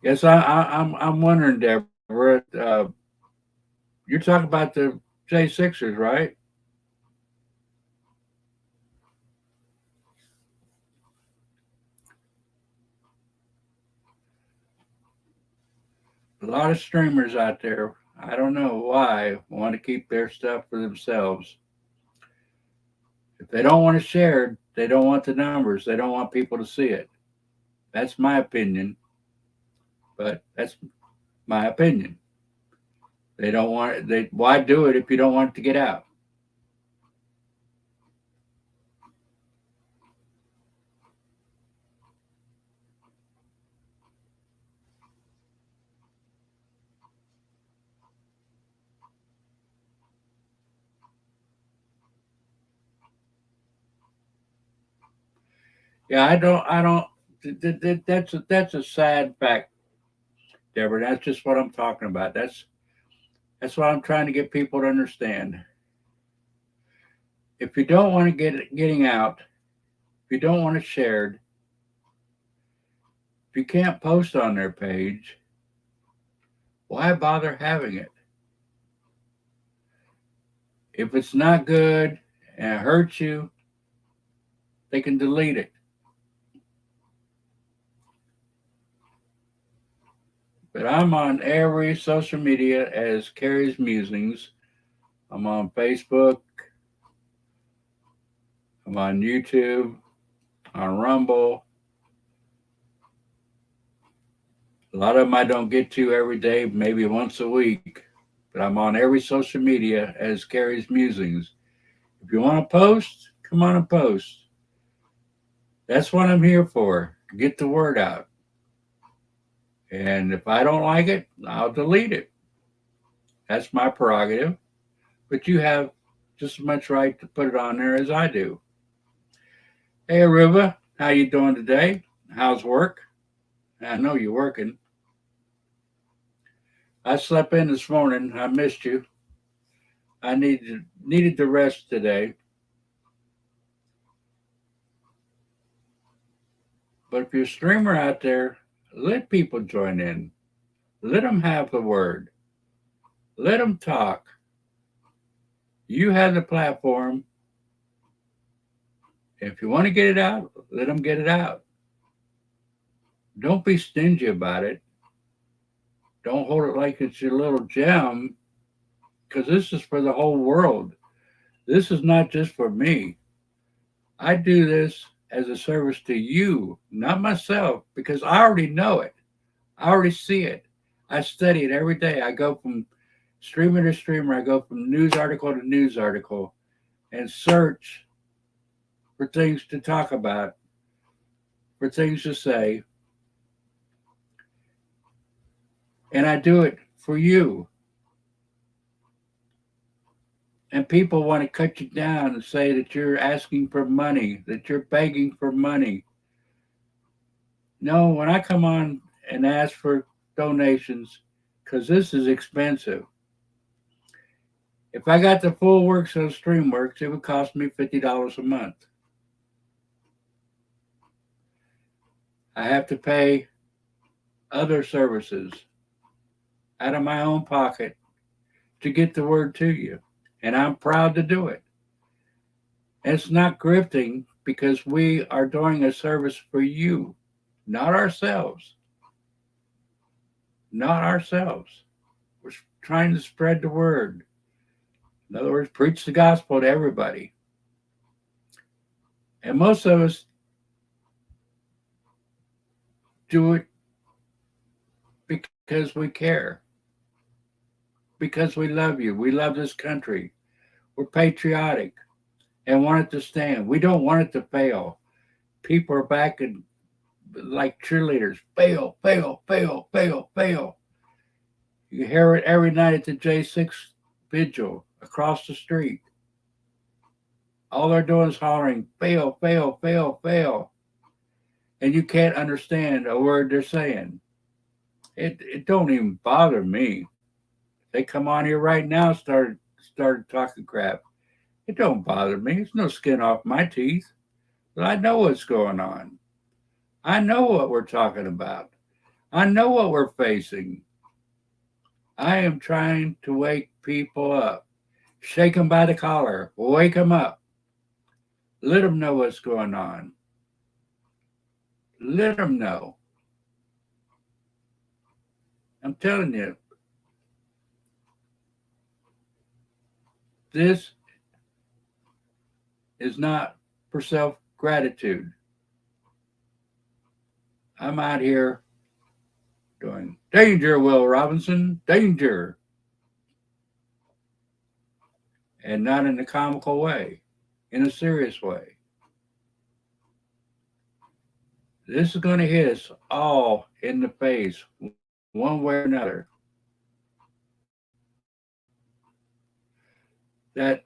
Yes, I'm wondering, Deborah. You're talking about the J6ers, right? A lot of streamers out there, I don't know why, want to keep their stuff for themselves. If they don't want to share, they don't want the numbers. They don't want people to see it. That's my opinion. But that's my opinion. They don't want it. Why do it if you don't want it to get out? Yeah, I don't. That's a sad fact, Deborah. That's just what I'm talking about. That's what I'm trying to get people to understand. If you don't want to getting out, if you don't want it shared, If you can't post on their page, why bother having it? If it's not good and it hurts you, they can delete it. But I'm on every social media as Carrie's Musings. I'm on Facebook. I'm on YouTube, on Rumble. A lot of them I don't get to every day, maybe once a week. But I'm on every social media as Carrie's Musings. If you want to post, come on and post. That's what I'm here for, to get the word out. And if I don't like it, I'll delete it. That's my prerogative. But you have just as much right to put it on there as I do. Hey, Aruba, how you doing today? How's work? I know you're working. I slept in this morning. I missed you. I needed to rest today. But if you're a streamer out there, let people join in. Let them have the word. Let them talk. You have the platform. If you want to get it out, let them get it out. Don't be stingy about it. Don't hold it like it's your little gem, because this is for the whole world. This is not just for me. I do this as a service to you, not myself, because I already know it. I already see it. I study it every day. I go from streamer to streamer. I go from news article to news article and search for things to talk about, for things to say. And I do it for you. And people want to cut you down and say that you're asking for money, that you're begging for money. No, when I come on and ask for donations, because this is expensive. If I got the full works of StreamWorks, it would cost me $50 a month. I have to pay other services out of my own pocket to get the word to you. And I'm proud to do it. And it's not grifting, because we are doing a service for you, not ourselves. Not ourselves. We're trying to spread the word. In other words, preach the gospel to everybody. And most of us do it because we care, because we love you. We love this country. We're patriotic and want it to stand. We don't want it to fail. People are back and like cheerleaders, fail, fail, fail, fail, fail. You hear it every night at the J6 vigil across the street. All they're doing is hollering, fail, fail, fail, fail. And you can't understand a word they're saying. It don't even bother me. They come on here right now, started talking crap. It don't bother me. It's no skin off my teeth. But I know what's going on. I know what we're talking about. I know what we're facing. I am trying to wake people up. Shake them by the collar. Wake them up. Let them know what's going on. Let them know. I'm telling you, this is not for self-gratitude. I'm out here doing danger, Will Robinson, danger. And not in a comical way, in a serious way. This is going to hit us all in the face, one way or another. That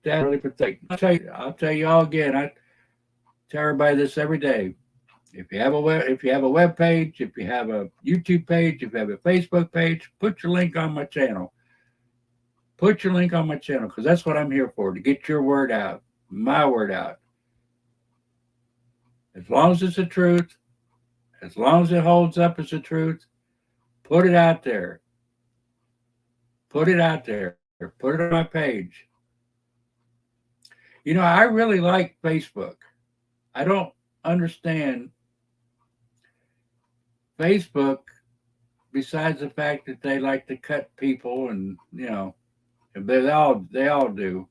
really pathetic. I'll tell you all again. I tell everybody this every day. If you have a web page, if you have a YouTube page, if you have a Facebook page, put your link on my channel. Put your link on my channel, because that's what I'm here for, to get your word out, my word out. As long as it's the truth, as long as it holds up as the truth, put it out there. Put it out there. Put it on my page. I really like Facebook. I don't understand Facebook besides the fact that they like to cut people and, they all do.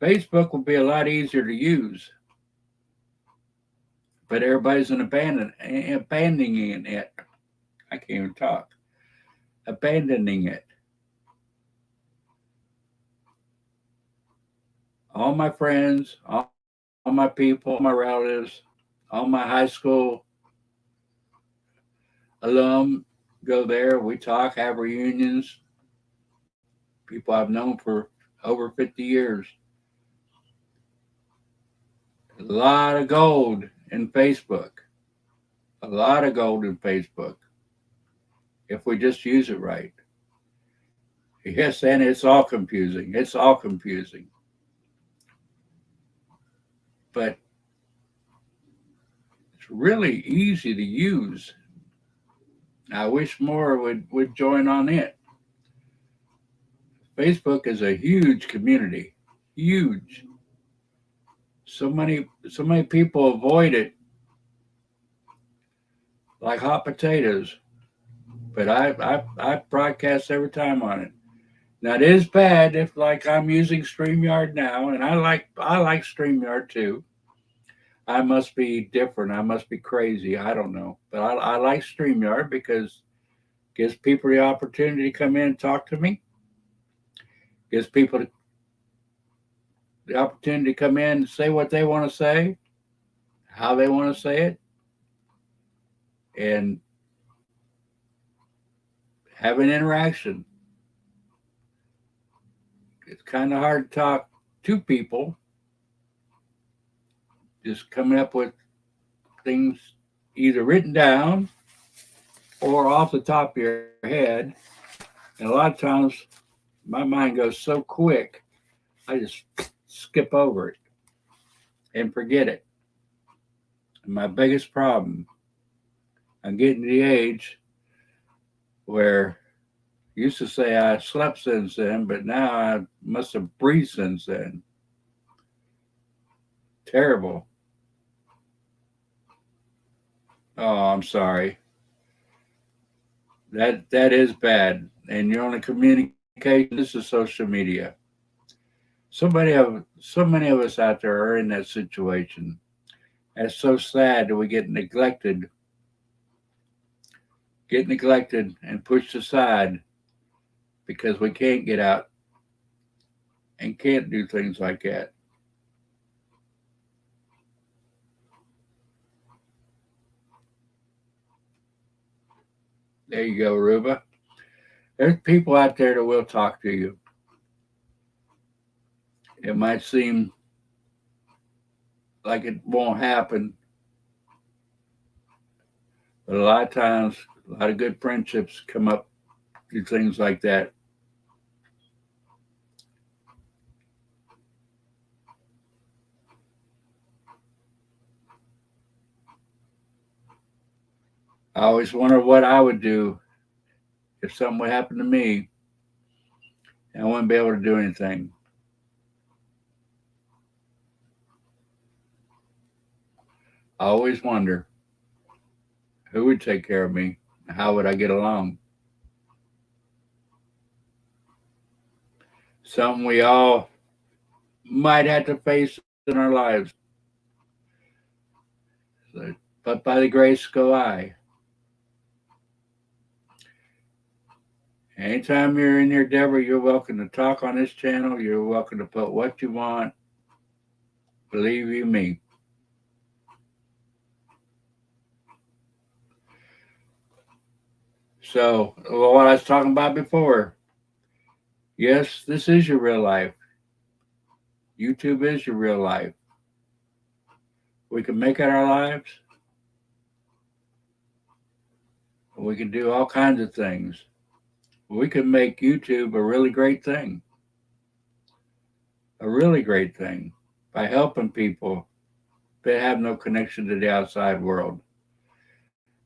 Facebook would be a lot easier to use, but everybody's abandoning it. I can't even talk. Abandoning it. All my friends, all my people, all my relatives, all my high school alum go there. We talk, have reunions. People I've known for over 50 years. A lot of gold in Facebook. A lot of gold in Facebook if we just use it right. Yes, and it's all confusing. It's all confusing. But it's really easy to use. I wish more would join on it. Facebook is a huge community. Huge. So many people avoid it like hot potatoes. But I broadcast every time on it. Now it is bad if like I'm using StreamYard now, and I like StreamYard too. I must be different. I must be crazy. I don't know, but I like StreamYard because it gives people the opportunity to come in and talk to me. Gives people the opportunity to come in and say what they want to say, how they want to say it, and have an interaction. It's kind of hard to talk to people just coming up with things either written down or off the top of your head. And a lot of times my mind goes so quick, I just skip over it and forget it. And my biggest problem, I'm getting to the age where I used to say I slept since then, but now I must have breathed since then. Terrible. Oh, I'm sorry. That is bad. And your only communication is the social media. So many of us out there are in that situation. It's so sad that we get neglected and pushed aside because we can't get out and can't do things like that. There you go, Ruba. There's people out there that will talk to you. It might seem like it won't happen, but a lot of times, a lot of good friendships come up through things like that. I always wonder what I would do if something would happen to me and I wouldn't be able to do anything. I always wonder who would take care of me, how would I get along. Something we all might have to face in our lives. So, but by the grace go I. Anytime you're in here, Deborah, you're welcome to talk on this channel. You're welcome to put what you want. Believe you me. So, what I was talking about before, yes, this is your real life. YouTube is your real life. We can make it our lives. We can do all kinds of things. We can make YouTube a really great thing. A really great thing by helping people They have no connection to the outside world.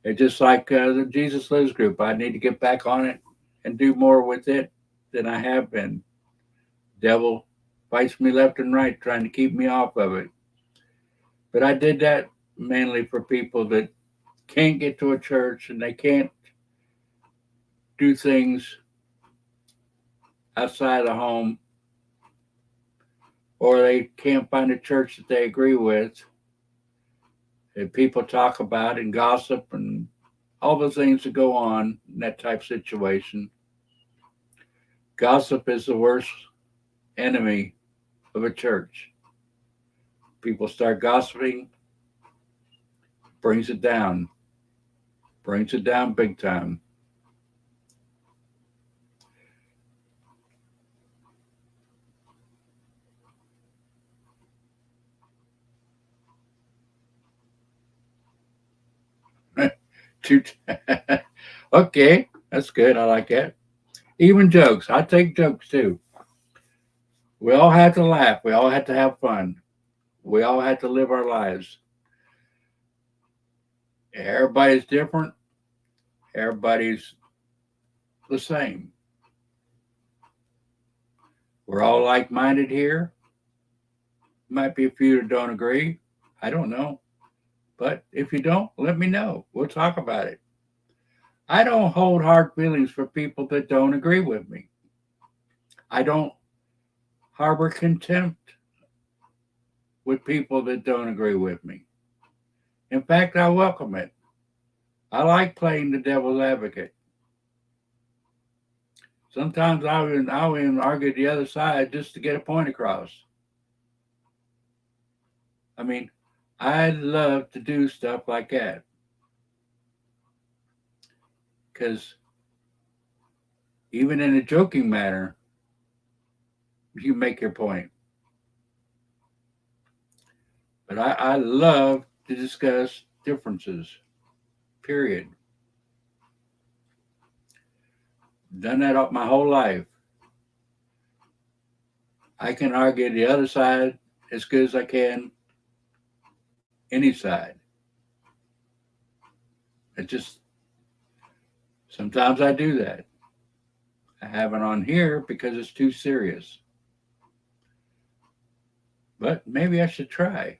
It's just like the Jesus Lives group. I need to get back on it and do more with it than I have been. Devil fights me left and right, trying to keep me off of it. But I did that mainly for people that can't get to a church and they can't do things outside the home, or they can't find a church that they agree with, that people talk about and gossip and all the things that go on in that type of situation. Gossip is the worst enemy of a church. People start gossiping, brings it down big time. Okay, that's good. I like that. Even jokes. I take jokes too. We all have to laugh. We all have to have fun. We all have to live our lives. Everybody's different. Everybody's the same. We're all like minded here. Might be a few that don't agree. I don't know. But if you don't, let me know. We'll talk about it. I don't hold hard feelings for people that don't agree with me. I don't harbor contempt with people that don't agree with me. In fact, I welcome it. I like playing the devil's advocate. Sometimes I'll even argue the other side just to get a point across. I mean, I love to do stuff like that because even in a joking manner, you make your point. But I love to discuss differences, period. Done that up my whole life. I can argue the other side as good as I can any side. It just sometimes I do that. I haven't on here because it's too serious. But maybe I should try.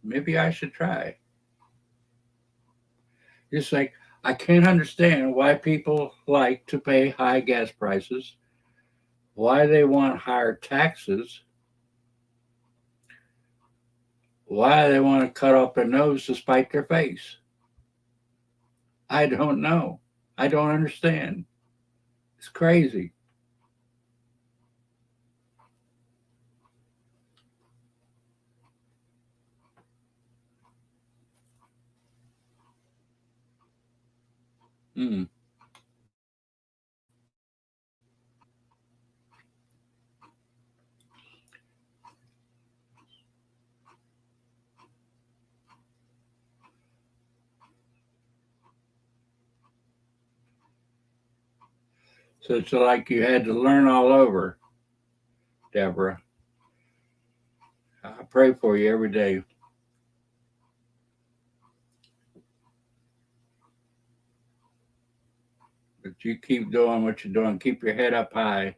Maybe I should try. Just like I can't understand why people like to pay high gas prices, why they want higher taxes, why they want to cut off their nose to spite their face. I don't know. I don't understand. It's crazy. Mm. So it's like you had to learn all over, Deborah. I pray for you every day. But you keep doing what you're doing. Keep your head up high.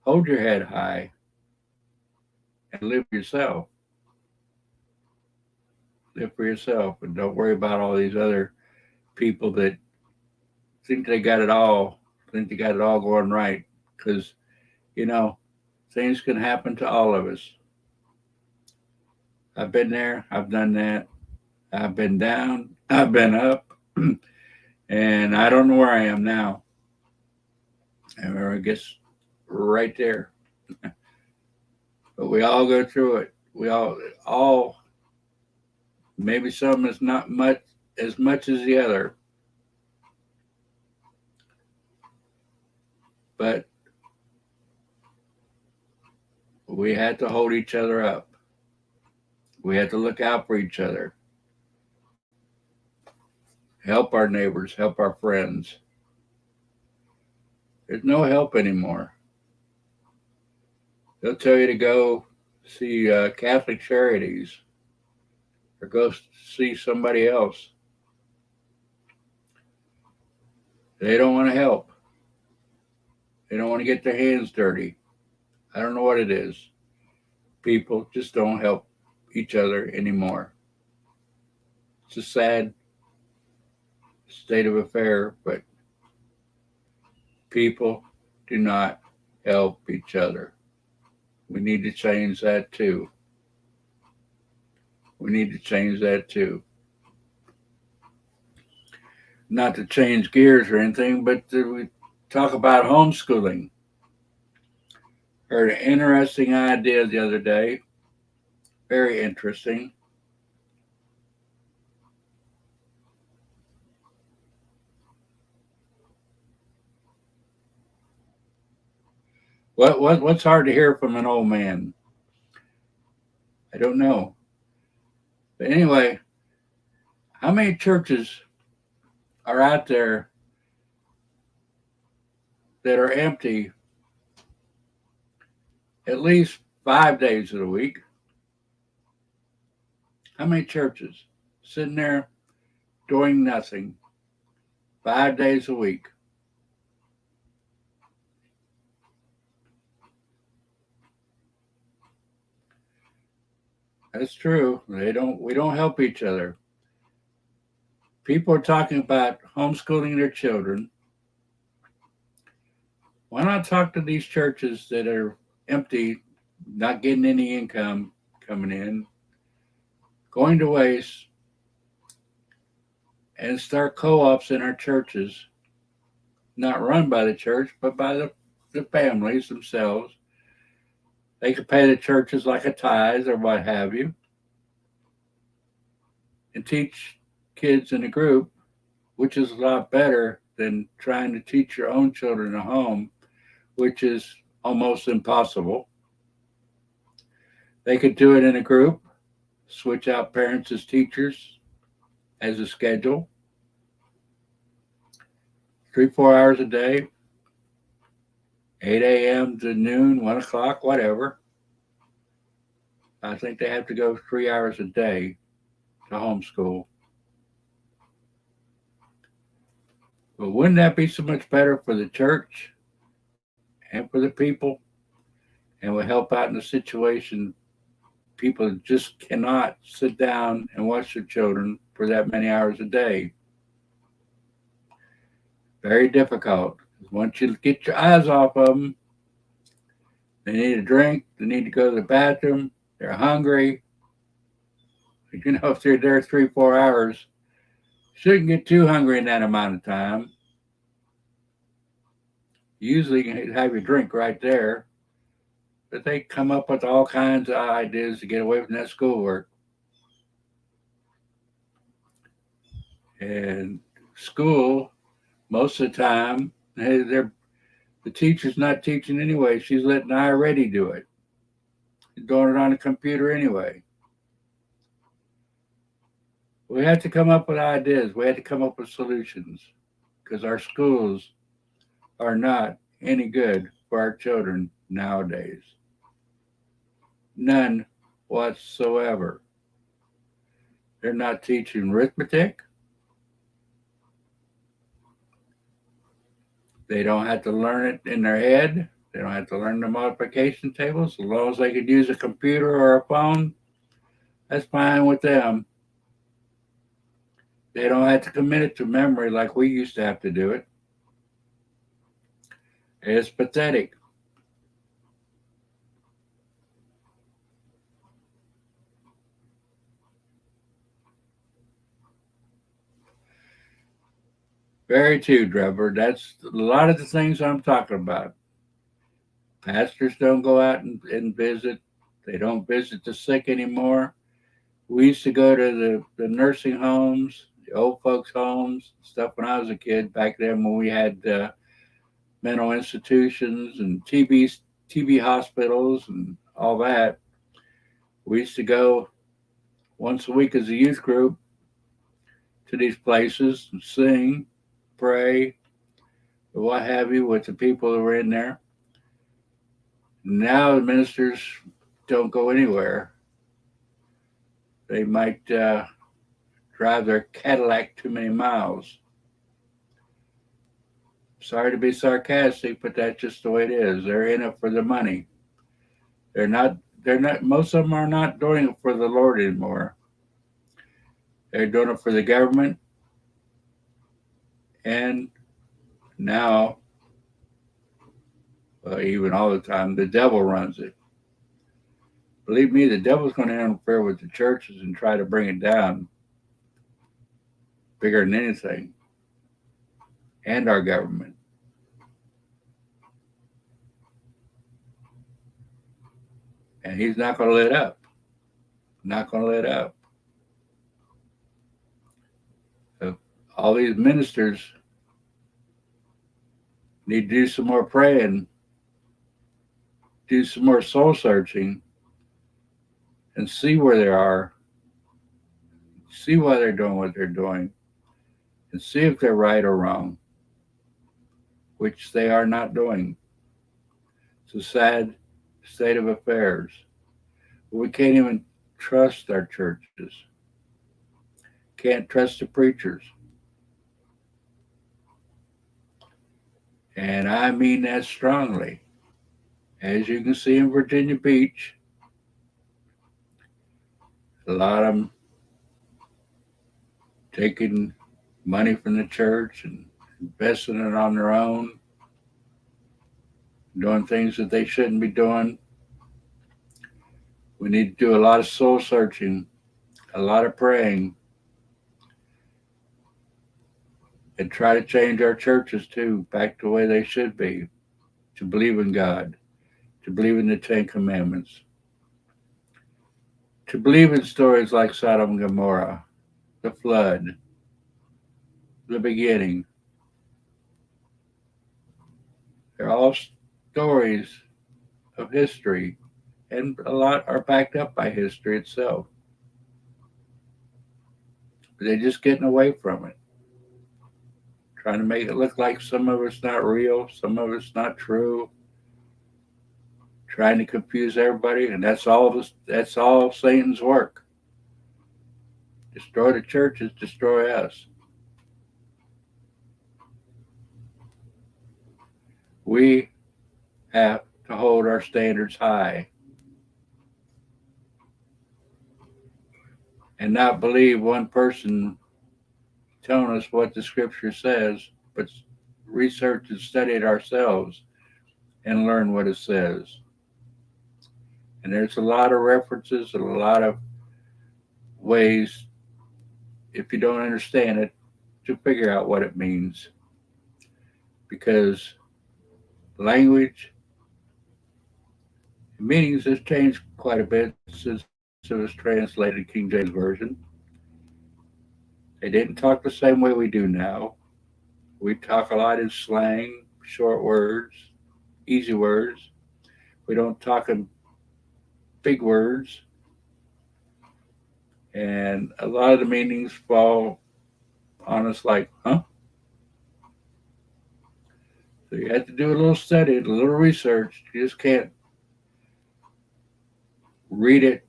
Hold your head high and live for yourself. Live for yourself and don't worry about all these other people that think they got it all, think they got it all going right. Because, you know, things can happen to all of us. I've been there, I've done that. I've been down, I've been up, and I don't know where I am now. And I guess right there. But we all go through it. We all, maybe some is not much as much as the other, but we had to hold each other up. We had to look out for each other, help our neighbors, help our friends. There's no help anymore. They'll tell you to go see Catholic Charities. or go see somebody else. They don't want to help. They don't want to get their hands dirty. I don't know what it is. People just don't help each other anymore. It's a sad state of affair, but people do not help each other. We need to change that too. We need to change that too. Not to change gears or anything, but we talk about homeschooling. Heard an interesting idea the other day. Very interesting. What's hard to hear from an old man? I don't know. But anyway, how many churches are out there that are empty at least 5 days of the week? How many churches sitting there doing nothing 5 days a week? That's true. We don't help each other. People are talking about homeschooling their children. Why not talk to these churches that are empty, not getting any income coming in, going to waste, and start co-ops in our churches, not run by the church, but by the families themselves. They could pay the churches like a tithe or what have you, and teach kids in a group, which is a lot better than trying to teach your own children at home, which is almost impossible. They could do it in a group, switch out parents as teachers as a schedule, 3, 4 hours a day, 8 a.m. to noon, 1 o'clock, whatever. I think they have to go 3 hours a day to homeschool. But wouldn't that be so much better for the church and for the people? And would help out in a situation people just cannot sit down and watch their children for that many hours a day. Very difficult. Once you get your eyes off of them, they need a drink, they need to go to the bathroom, they're hungry. You know, if they're there 3, 4 hours, shouldn't get too hungry in that amount of time. Usually you can have your drink right there, but they come up with all kinds of ideas to get away from that schoolwork. And school, most of the time, they're the teacher's not teaching anyway. She's letting iReady do it. She's doing it on a computer anyway. We have to come up with ideas. We have to come up with solutions because our schools are not any good for our children nowadays. None whatsoever. They're not teaching arithmetic. They don't have to learn it in their head. They don't have to learn the multiplication tables. As long as they could use a computer or a phone, that's fine with them. They don't have to commit it to memory like we used to have to do it. It's pathetic. Very true, Trevor. That's a lot of the things I'm talking about. Pastors don't go out and visit. They don't visit the sick anymore. We used to go to the nursing homes, the old folks' homes, stuff when I was a kid back then when we had mental institutions and TB hospitals and all that. We used to go once a week as a youth group to these places and sing, pray, what have you, with the people that were in there. Now the ministers don't go anywhere. They might drive their Cadillac too many miles. Sorry to be sarcastic, but that's just the way it is. They're in it for the money. They're not. They're not. Most of them are not doing it for the Lord anymore. They're doing it for the government, and now, even all the time, the devil runs it. Believe me, the devil's going to interfere with the churches and try to bring it down bigger than anything, and our government. And he's not going to let up. Not going to let up. So all these ministers need to do some more praying, do some more soul searching, and see where they are, see why they're doing what they're doing, and see if they're right or wrong, which they are not doing. It's a sad state of affairs. We can't even trust our churches, can't trust the preachers. And I mean that strongly. As you can see in Virginia Beach, a lot of them taking money from the church and investing it on their own, doing things that they shouldn't be doing. We need to do a lot of soul searching, a lot of praying, and try to change our churches too back to the way they should be, to believe in God, to believe in the Ten Commandments, to believe in stories like Sodom and Gomorrah, the flood, the beginning. They're all stories of history, and a lot are backed up by history itself. But they're just getting away from it, trying to make it look like some of it's not real, some of it's not true, trying to confuse everybody, and that's all Satan's work. Destroy the churches, destroy us. We have to hold our standards high and not believe one person telling us what the scripture says, but research and study it ourselves and learn what it says. And there's a lot of references and a lot of ways, if you don't understand it, to figure out what it means. Because language meanings has changed quite a bit since it was translated King James Version. They didn't talk the same way we do now. We talk a lot in slang, short words, easy words. We don't talk in big words. And a lot of the meanings fall on us like, huh? So you have to do a little study, a little research. You just can't read it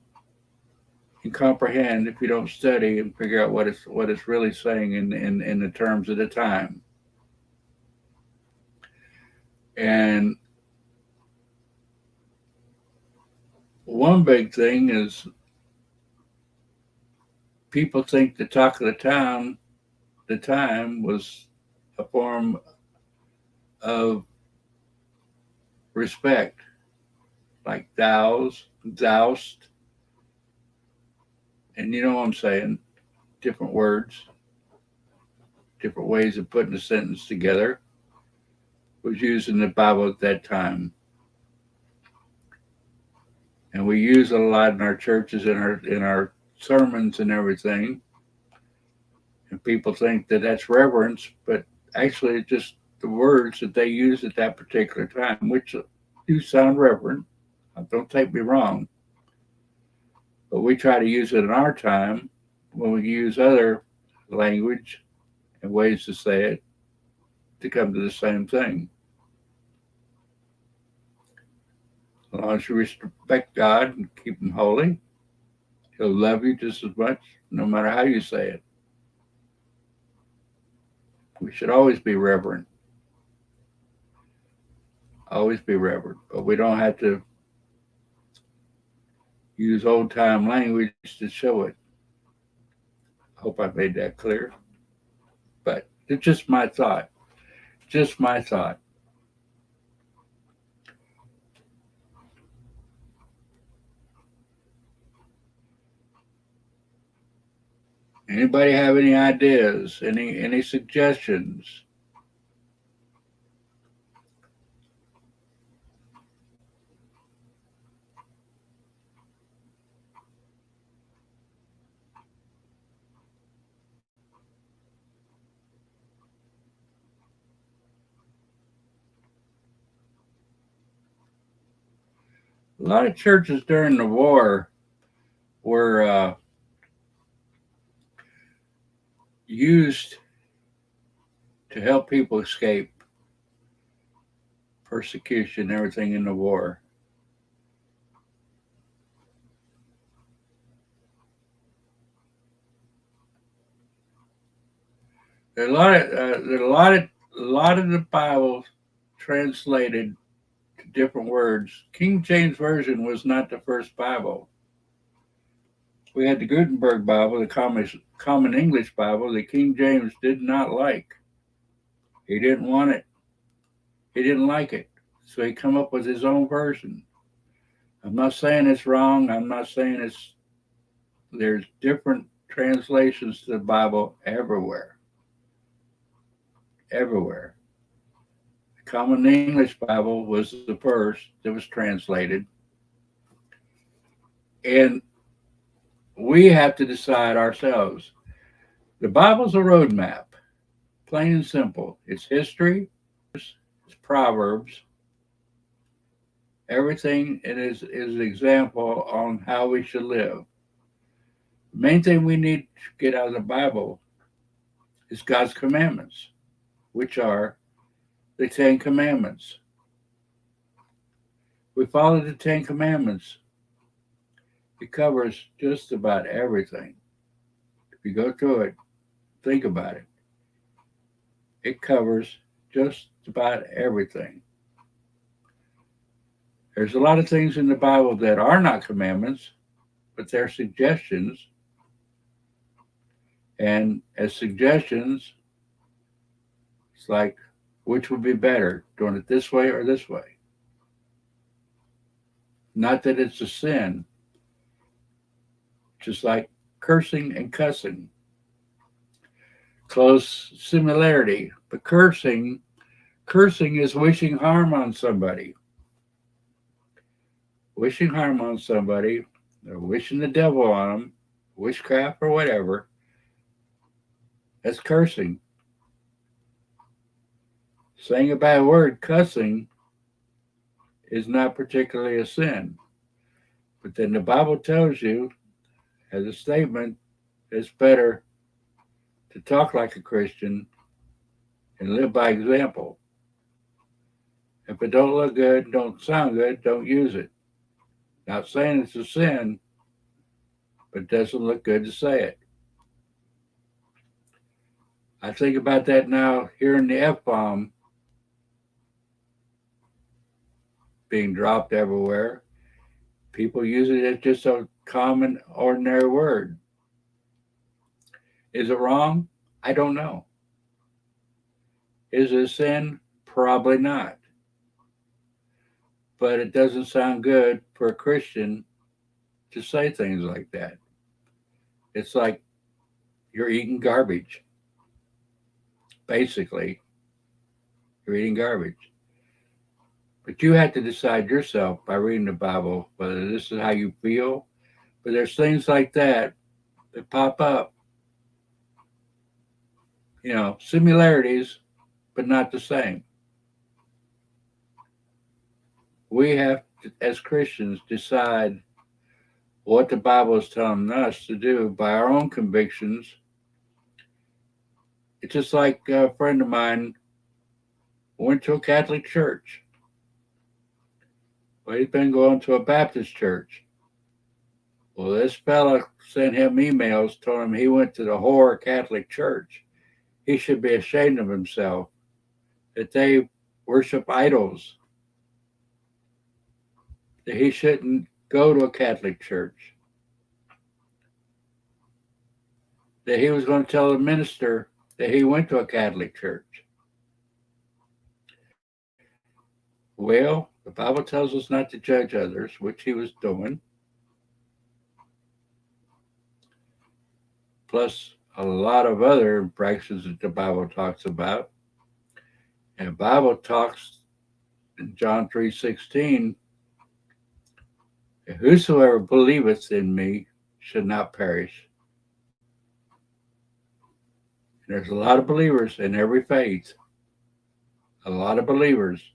and comprehend if you don't study and figure out what it's really saying in the terms of the time. And one big thing is people think the talk of the time was a form of respect, like thou'st, and you know what I'm saying, different words, different ways of putting a sentence together, was used in the Bible at that time. And we use it a lot in our churches, in our sermons and everything. And people think that that's reverence, but actually it's just the words that they use at that particular time, which do sound reverent. Don't take me wrong. But we try to use it in our time when we use other language and ways to say it to come to the same thing. As long as you respect God and keep Him holy, He'll love you just as much, no matter how you say it. We should always be reverent. Always be reverent. But we don't have to use old time language to show it. I hope I made that clear. But it's just my thought. Just my thought. Anybody have any ideas? Any suggestions? A lot of churches during the war were used to help people escape persecution, everything in the war. There are a lot of the Bible translated to different words. King James Version was not the first Bible. We had the Gutenberg Bible, the Common English Bible, that King James did not like. He didn't want it. He didn't like it. So he come up with his own version. I'm not saying it's wrong. I'm not saying there's different translations to the Bible everywhere. Everywhere. The Common English Bible was the first that was translated. And we have to decide ourselves. The Bible's a roadmap, plain and simple. It's history, it's Proverbs. Everything is an example on how we should live. The main thing we need to get out of the Bible is God's commandments, which are the Ten Commandments. We follow the Ten Commandments. It covers just about everything. If you go through it, think about it. It covers just about everything. There's a lot of things in the Bible that are not commandments, but they're suggestions. And as suggestions, it's like, which would be better, doing it this way or this way? Not that it's a sin, just like cursing and cussing. Close similarity, but cursing is wishing harm on somebody. Wishing harm on somebody, or wishing the devil on them, witchcraft or whatever, that's cursing. Saying a bad word, cussing, is not particularly a sin. But then the Bible tells you, as a statement, it's better to talk like a Christian and live by example. If it don't look good, don't sound good, don't use it. Not saying it's a sin, but it doesn't look good to say it. I think about that now, hearing the F-bomb being dropped everywhere. People use it as just a common, ordinary word. Is it wrong? I don't know. Is it a sin? Probably not. But it doesn't sound good for a Christian to say things like that. It's like you're eating garbage. Basically, you're eating garbage. But you have to decide yourself by reading the Bible whether this is how you feel. But there's things like that pop up. Similarities, but not the same. We have to, as Christians, decide what the Bible is telling us to do by our own convictions. It's just like a friend of mine went to a Catholic church. Well, he's been going to a Baptist church. Well, this fella sent him emails, told him he went to the whore Catholic Church. He should be ashamed of himself, that they worship idols, that he shouldn't go to a Catholic church, that he was going to tell the minister that he went to a Catholic church. Well, the Bible tells us not to judge others, which he was doing, plus a lot of other infractions that the Bible talks about. And the Bible talks in John 3:16, whosoever believeth in me should not perish. And there's a lot of believers in every faith, a lot of believers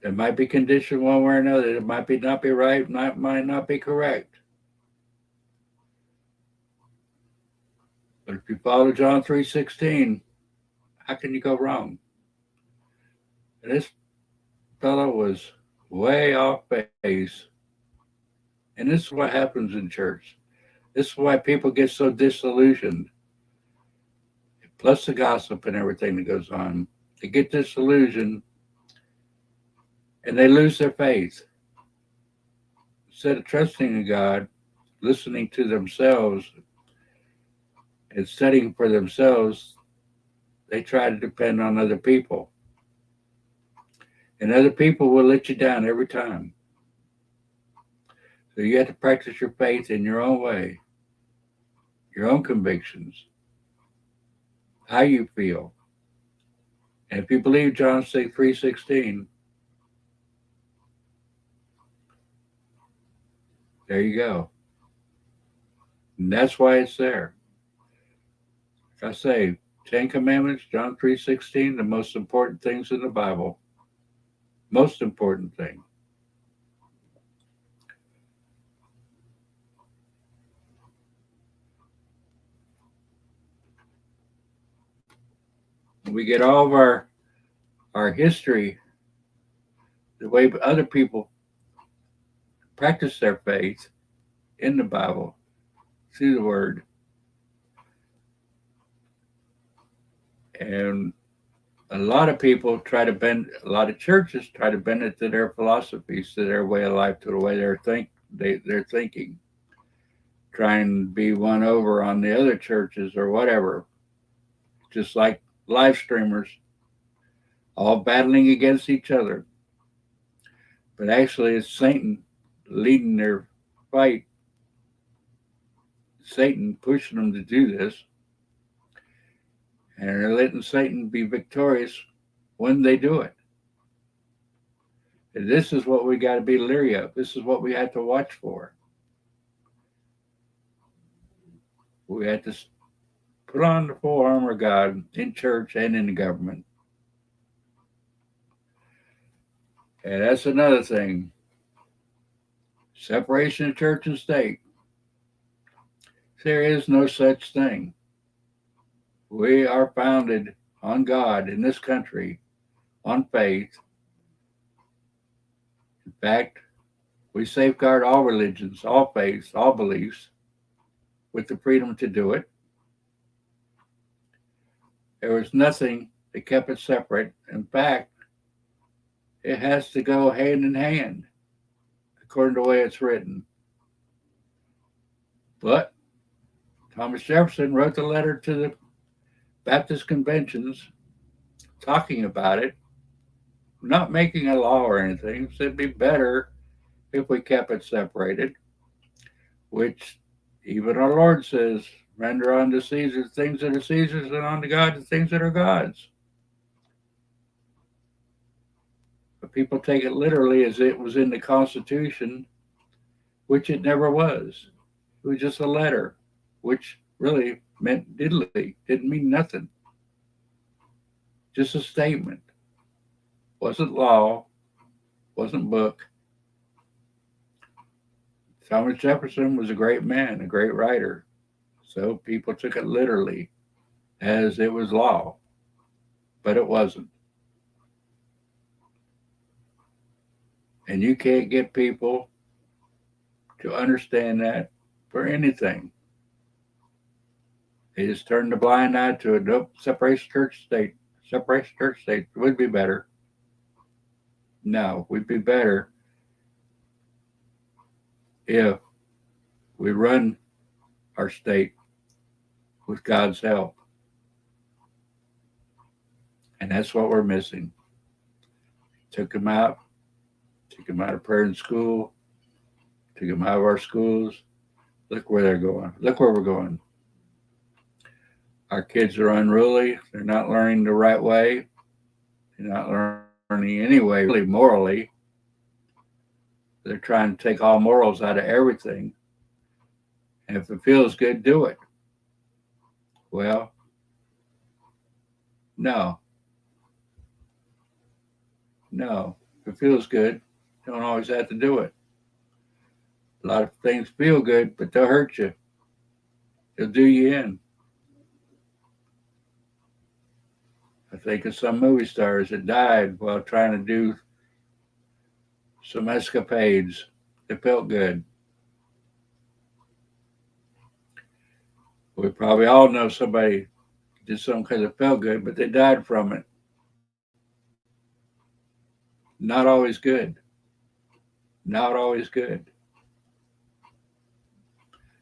that might be conditioned one way or another. It might be not be right, might not be correct. But if you follow John 3:16, how can you go wrong? And this fellow was way off base. And this is what happens in church. This is why people get so disillusioned. Plus the gossip and everything that goes on. They get disillusioned and they lose their faith. Instead of trusting in God, listening to themselves and studying for themselves, they try to depend on other people. And other people will let you down every time. So you have to practice your faith in your own way, your own convictions, how you feel. And if you believe John 3:16, there you go. And that's why it's there. Like I say, 10 Commandments, John 3:16, the most important things in the Bible. Most important thing. We get all of our history, the way other people practice their faith in the Bible, through the Word. And a lot of people try to bend, a lot of churches try to bend it to their philosophies, to their way of life, to the way they're thinking, try and be won over on the other churches or whatever. Just like live streamers, all battling against each other. But actually, it's Satan leading their fight. Satan pushing them to do this. And they're letting Satan be victorious when they do it. And this is what we got to be leery of. This is what we have to watch for. We have to put on the full armor of God in church and in the government. And that's another thing. Separation of church and state. There is no such thing. We are founded on God in this country, on faith. In fact, we safeguard all religions, all faiths, all beliefs, with the freedom to do it. There was nothing that kept it separate. In fact, it has to go hand in hand, according to the way it's written. But Thomas Jefferson wrote the letter to the Baptist conventions talking about it, not making a law or anything. Said it'd be better if we kept it separated, which even our Lord says, render unto Caesar things that are Caesar's and unto God the things that are God's. But people take it literally as it was in the Constitution, which it never was. It was just a letter, which really meant diddly, didn't mean nothing. Just a statement. Wasn't law, wasn't book. Thomas Jefferson was a great man, a great writer. So people took it literally as it was law, but it wasn't. And you can't get people to understand that for anything. They just turn the blind eye to it. Nope, separation church state. Separation church state would be better. No, we'd be better if we run our state with God's help. And that's what we're missing. Took them out of prayer in school, took them out of our schools. Look where they're going. Look where we're going. Our kids are unruly. They're not learning the right way. They're not learning anyway, really morally. They're trying to take all morals out of everything. And if it feels good, do it. Well, no, no. If it feels good, don't always have to do it. A lot of things feel good, but they'll hurt you. They'll do you in. I think of some movie stars that died while trying to do some escapades that felt good. We probably all know somebody did something because it felt good, but they died from it. Not always good. Not always good.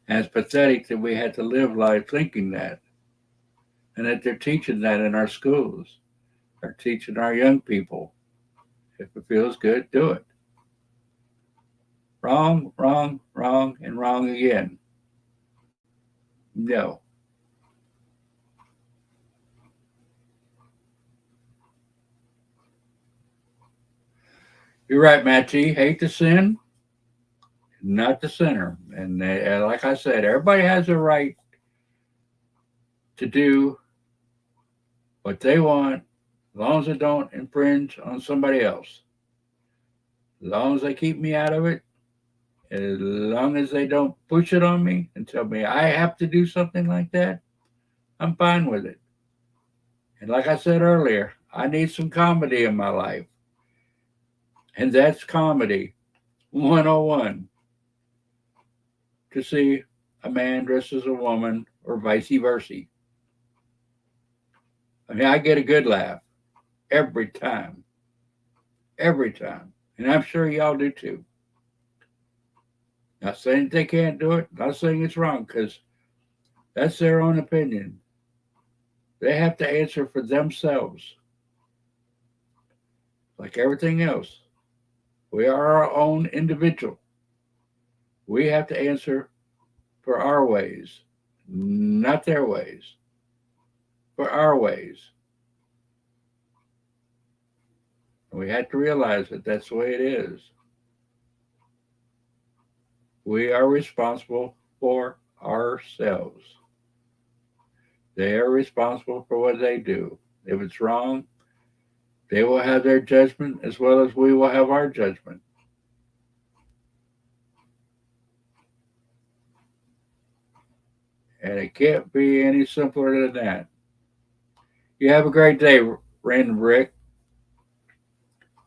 And it's pathetic that we had to live life thinking that, and that they're teaching that in our schools. They're teaching our young people. If it feels good, do it. Wrong, wrong, wrong, and wrong again. No. You're right, Matt T. Hate to sin, not the sinner. And like I said, everybody has a right to do what they want as long as it don't infringe on somebody else. As long as they keep me out of it, as long as they don't push it on me and tell me I have to do something like that, I'm fine with it. And like I said earlier, I need some comedy in my life. And that's comedy 101, to see a man dressed as a woman or vice versa. I mean, I get a good laugh every time, every time. And I'm sure y'all do too. Not saying they can't do it, not saying it's wrong, because that's their own opinion. They have to answer for themselves, like everything else. We are our own individual. We have to answer for our ways, not their ways, for our ways. And we have to realize that that's the way it is. We are responsible for ourselves. They are responsible for what they do. If it's wrong, they will have their judgment as well as we will have our judgment. And it can't be any simpler than that. You have a great day, Random Rick.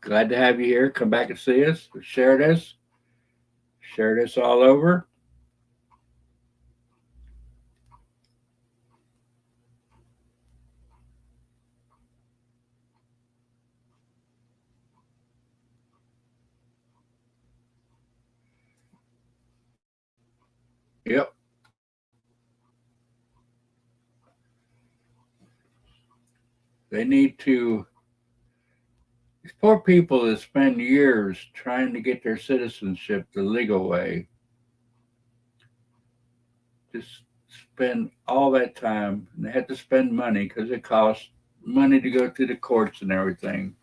Glad to have you here. Come back and see us. Share this. Share this all over. Yep. They need to, these poor people that spend years trying to get their citizenship the legal way, just spend all that time, and they have to spend money because it costs money to go through the courts and everything.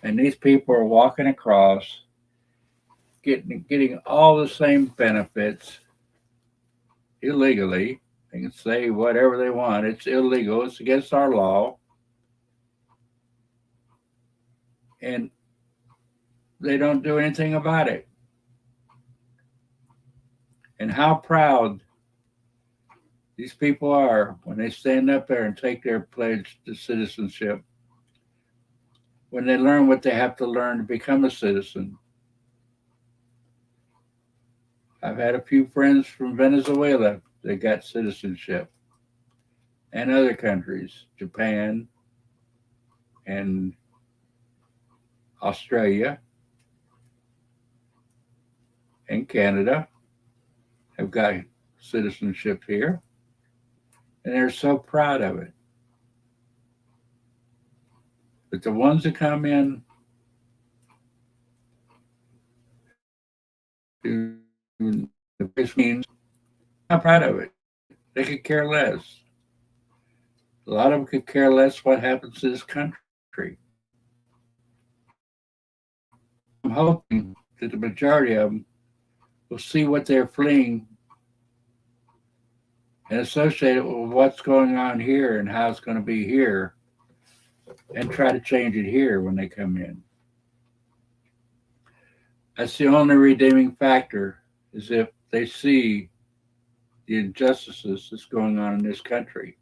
And these people are walking across, getting all the same benefits illegally. They can say whatever they want. It's illegal. It's against our law. And they don't do anything about it. And how proud these people are when they stand up there and take their pledge to citizenship when they learn what they have to learn to become a citizen. I've had a few friends from Venezuela that got citizenship and other countries, Japan and Australia and Canada have got citizenship here, and they're so proud of it. But the ones that come in to the means, not proud of it. They could care less. A lot of them could care less what happens to this country. I'm hoping that the majority of them will see what they're fleeing and associate it with what's going on here and how it's going to be here and try to change it here when they come in. That's the only redeeming factor, is if they see the injustices that's going on in this country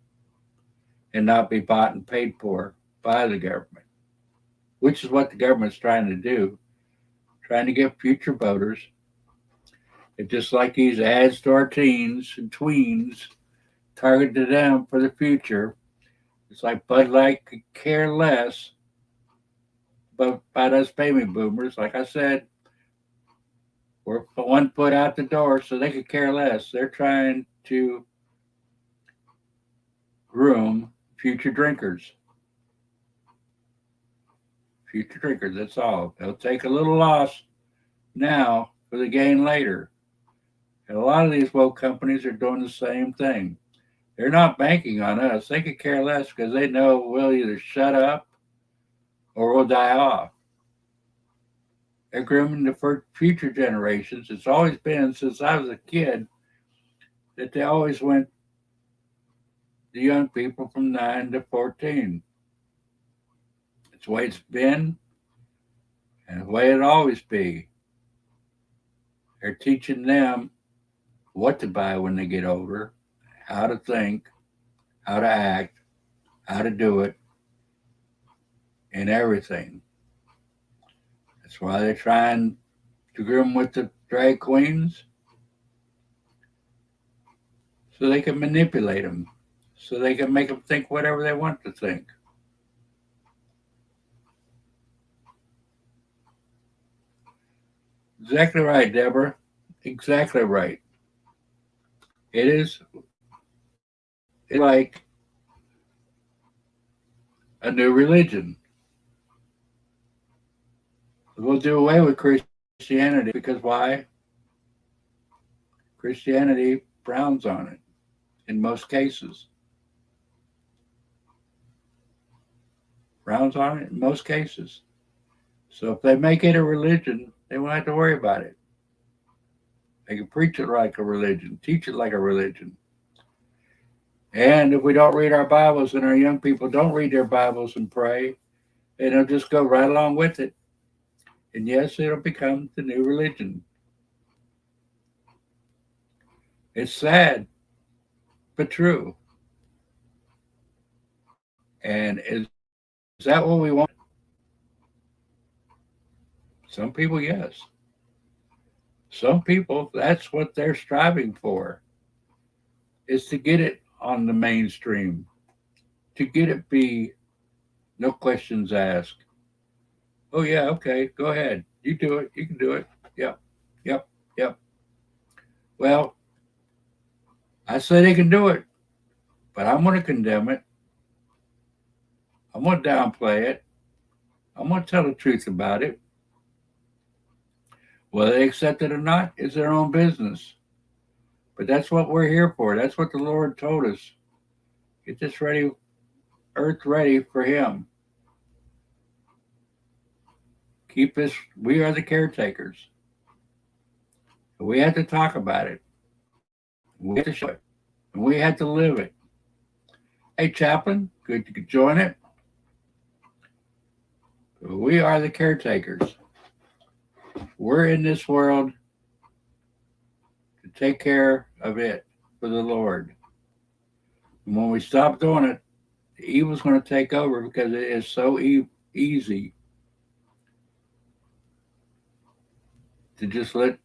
and not be bought and paid for by the government, which is what the government's trying to do, trying to get future voters. It's just like these ads to our teens and tweens targeted them for the future. It's like Bud Light could care less about us baby boomers. Like I said, we're one foot out the door, so they could care less. They're trying to groom future drinkers. Future drinkers, that's all. They'll take a little loss now for the gain later. And a lot of these woke companies are doing the same thing. They're not banking on us. They could care less because they know we'll either shut up or we'll die off. They're grooming the future generations. It's always been, since I was a kid, that they always went the young people from 9 to 14. It's the way it's been and the way it'll always be. They're teaching them what to buy when they get older, how to think, how to act, how to do it, and everything. That's why they're trying to groom with the drag queens, so they can manipulate them, so they can make them think whatever they want to think. Exactly right, Deborah. Exactly right. It is like a new religion. We'll do away with Christianity because why? Christianity frowns on it in most cases. Frowns on it in most cases. So if they make it a religion, they won't have to worry about it. They can preach it like a religion, teach it like a religion. And if we don't read our Bibles and our young people don't read their Bibles and pray, then they'll just go right along with it. And yes, it'll become the new religion. It's sad, but true. And is that what we want? Some people, yes. Some people, that's what they're striving for, is to get it on the mainstream, to get it be no questions asked. Oh, yeah, okay, go ahead. You do it. You can do it. Yep, yep, yep. Well, I say they can do it, but I'm going to condemn it. I'm going to downplay it. I'm going to tell the truth about it. Whether they accept it or not is their own business. But that's what we're here for. That's what the Lord told us. Get this ready, earth ready for Him. Keep this, we are the caretakers. We have to talk about it. We have to show it. And we have to live it. Hey, Chaplain, good you could join it. We are the caretakers. We're in this world to take care of it for the Lord. And when we stop doing it, the evil's going to take over because it is so easy to just let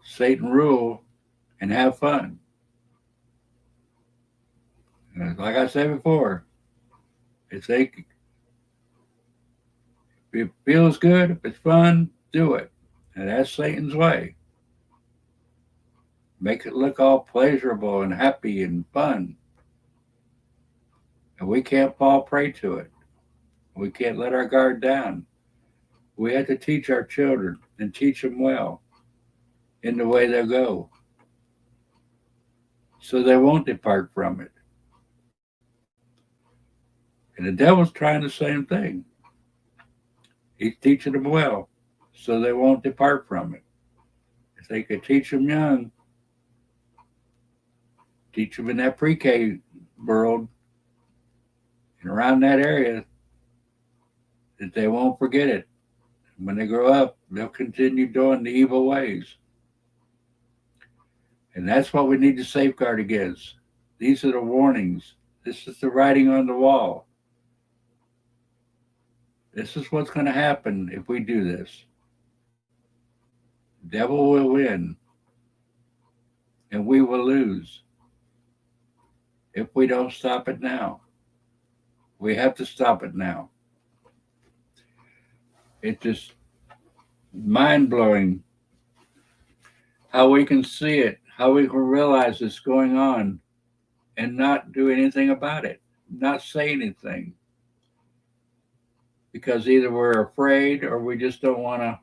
Satan rule and have fun. Like I said before, if they if it feels good, if it's fun, do it. And that's Satan's way. Make it look all pleasurable and happy and fun. And we can't fall prey to it. We can't let our guard down. We have to teach our children and teach them well in the way they'll go so they won't depart from it. And the devil's trying the same thing. He's teaching them well so they won't depart from it. If they could teach them young, teach them in that pre-K world and around that area, that they won't forget it. When they grow up, they'll continue doing the evil ways. And that's what we need to safeguard against. These are the warnings. This is the writing on the wall. This is what's going to happen if we do this. The devil will win, and we will lose if we don't stop it now. We have to stop it now. It's just mind-blowing how we can see it, how we can realize it's going on and not do anything about it, not say anything. Because either we're afraid or we just don't want to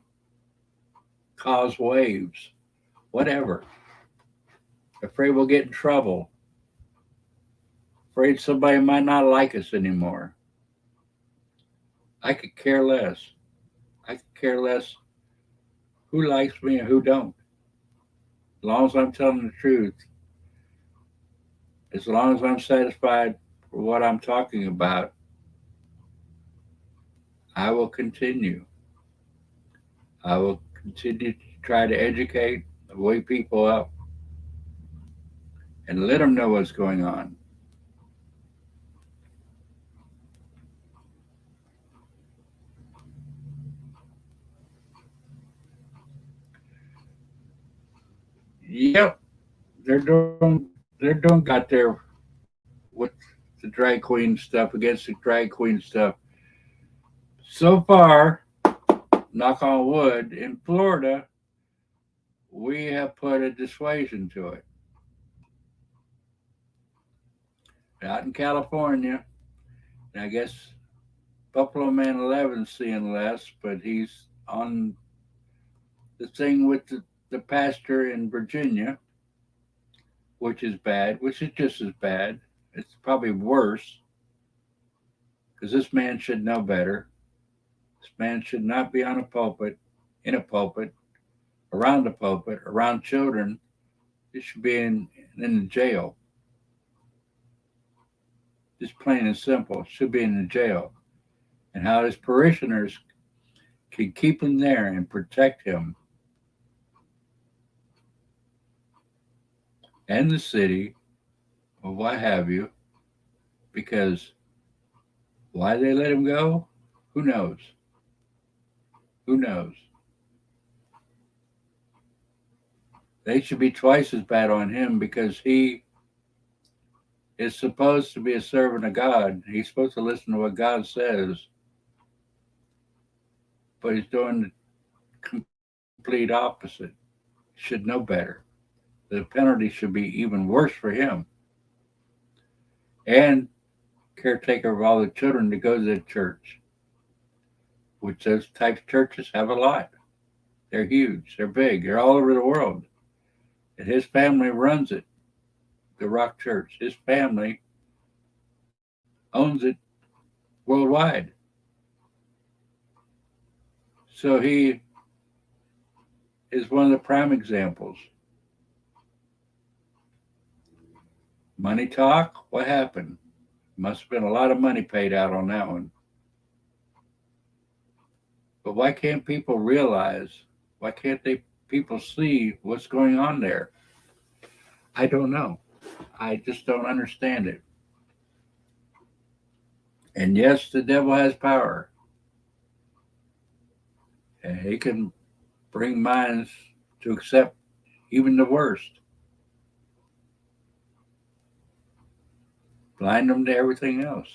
cause waves, whatever. Afraid we'll get in trouble. Afraid somebody might not like us anymore. I could care less. I could care less who likes me and who don't. As long as I'm telling the truth, as long as I'm satisfied for what I'm talking about, I will continue. I will continue to try to educate, wake people up, and let them know what's going on. Yep, they're doing good out there with the drag queen stuff, against the drag queen stuff. So far, knock on wood, in Florida, we have put a dissuasion to it. Out in California, and I guess Buffalo Man 11's seeing less, but he's on the thing with the pastor in Virginia, which is bad, which is just as bad. It's probably worse because this man should know better. This man should not be on a pulpit, in a pulpit, around the pulpit, around children. He should be in the jail. Just plain and simple, should be in the jail. And how his parishioners can keep him there and protect him and the city or what have you, because why they let him go, who knows? Who knows? They should be twice as bad on him because he is supposed to be a servant of God. He's supposed to listen to what God says, but he's doing the complete opposite. Should know better. The penalty should be even worse for him. And caretaker of all the children to go to the church, which those types of churches have a lot. They're huge. They're big. They're all over the world. And his family runs it, the Rock Church. His family owns it worldwide. So he is one of the prime examples. Money talk, what happened? Must have been a lot of money paid out on that one. But why can't people realize? Why can't people see what's going on there? I don't know. I just don't understand it. And yes, the devil has power. And he can bring minds to accept even the worst. Blind them to everything else.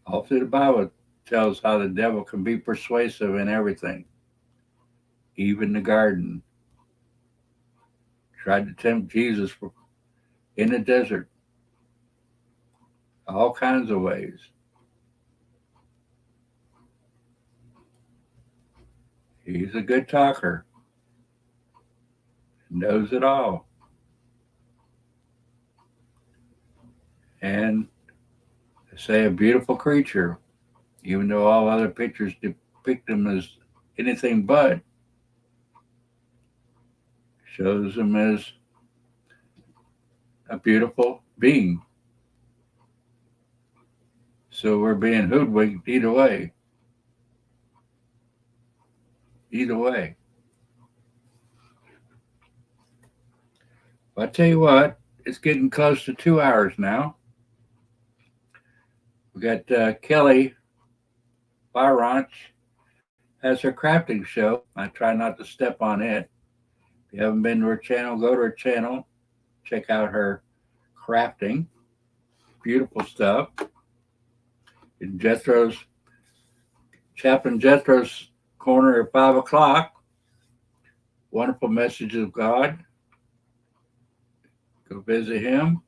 All through the Bible tells how the devil can be persuasive in everything, even the garden. Tried to tempt Jesus in the desert, all kinds of ways. He's a good talker, knows it all. And they say a beautiful creature, even though all other pictures depict him as anything but, shows him as a beautiful being. So we're being hoodwinked either way. Either way. But I tell you what, it's getting close to 2 hours now. We got Kelly Byronch has her crafting show. I try not to step on it. If you haven't been to her channel, go to her channel. Check out her crafting. Beautiful stuff. In Chaplain Jethro's corner at 5 o'clock. Wonderful message of God. Go visit him.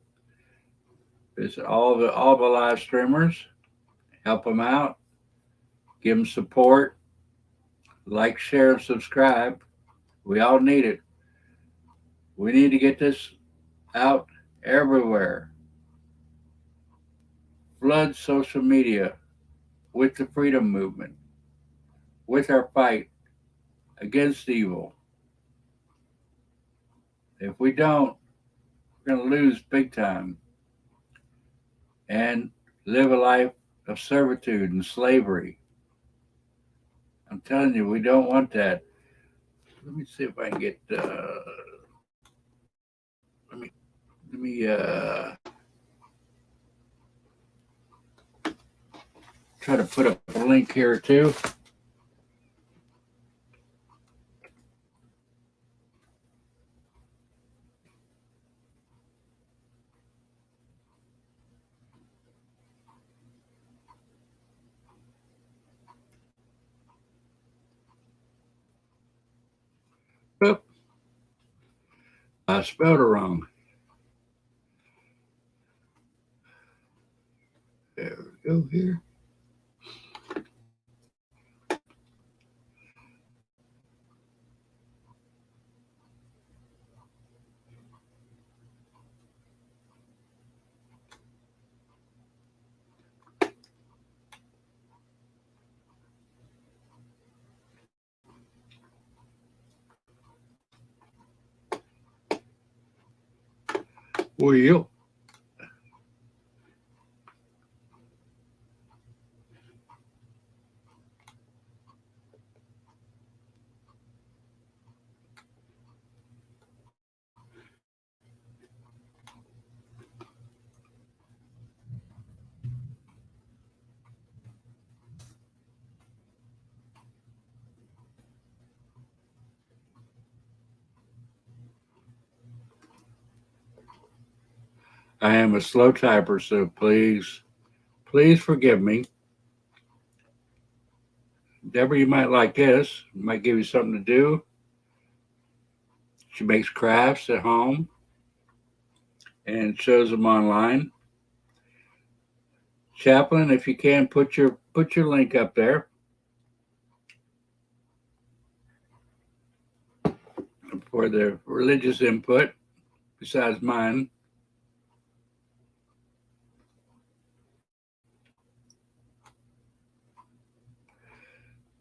Visit all the live streamers. Help them out. Give them support. Like, share, and subscribe. We all need it. We need to get this out everywhere. Flood social media with the freedom movement, with our fight against evil. If we don't, we're going to lose big time and live a life of servitude and slavery. I'm telling you, we don't want that. Let me see if I can get. Let me try to put up a link here too. Oop, I spelled it wrong. There we go here. Well, I am a slow typer, so please forgive me. Deborah, you might like this. It might give you something to do. She makes crafts at home and shows them online. Chaplain, if you can, put your link up there for the religious input besides mine.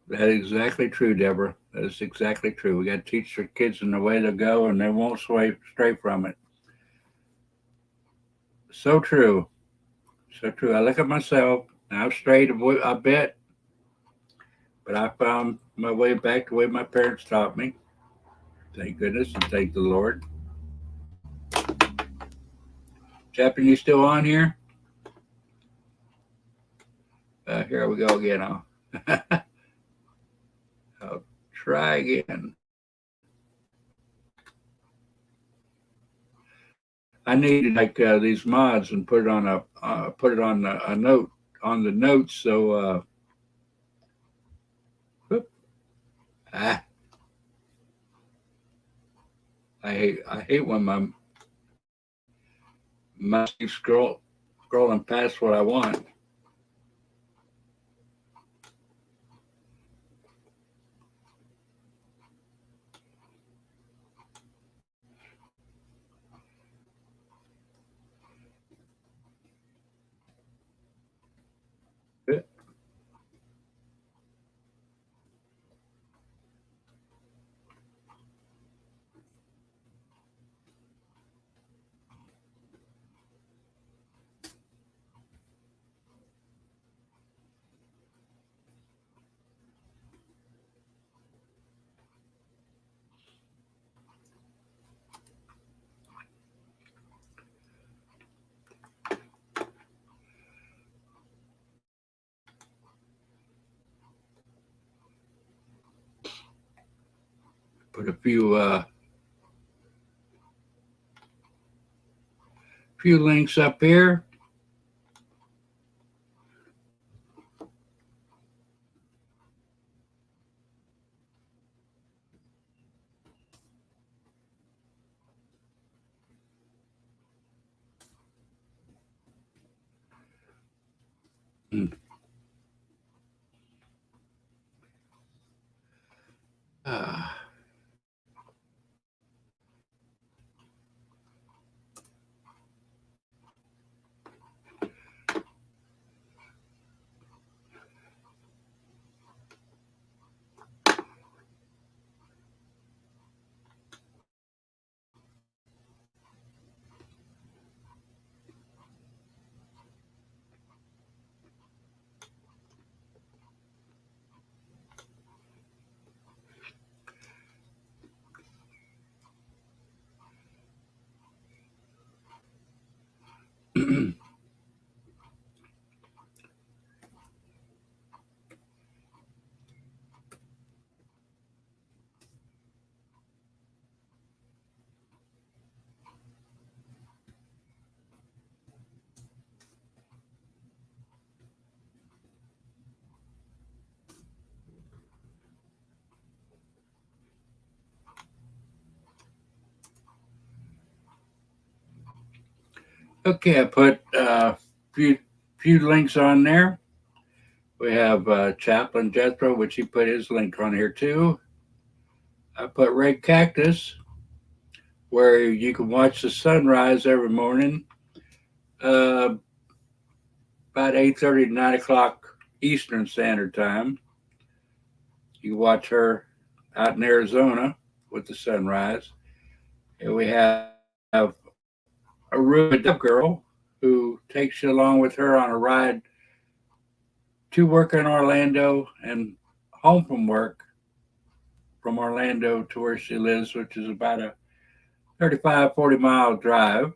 That is exactly true, Deborah. That is exactly true. We got to teach our kids in the way to go, and they won't stray from it. So true. So true. I look at myself, and I've strayed a bit, but I found my way back the way my parents taught me. Thank goodness and thank the Lord. Chaplain, you still on here? Here we go again. Try again. I need like these mods and put it on a note on the notes. So whoop, ah, I hate when my mouse keeps scrolling past what I want. Put a few links up here. Uh, okay, I put few links on there. We have Chaplain Jethro, which he put his link on here too. I put Red Cactus, where you can watch the sunrise every morning, uh, about 8:30 to 9 o'clock Eastern Standard Time. You can watch her out in Arizona with the sunrise. And we have a Ruby Dove girl who takes you along with her on a ride to work in Orlando and home from work from Orlando to where she lives, which is about a 35, 40-mile drive,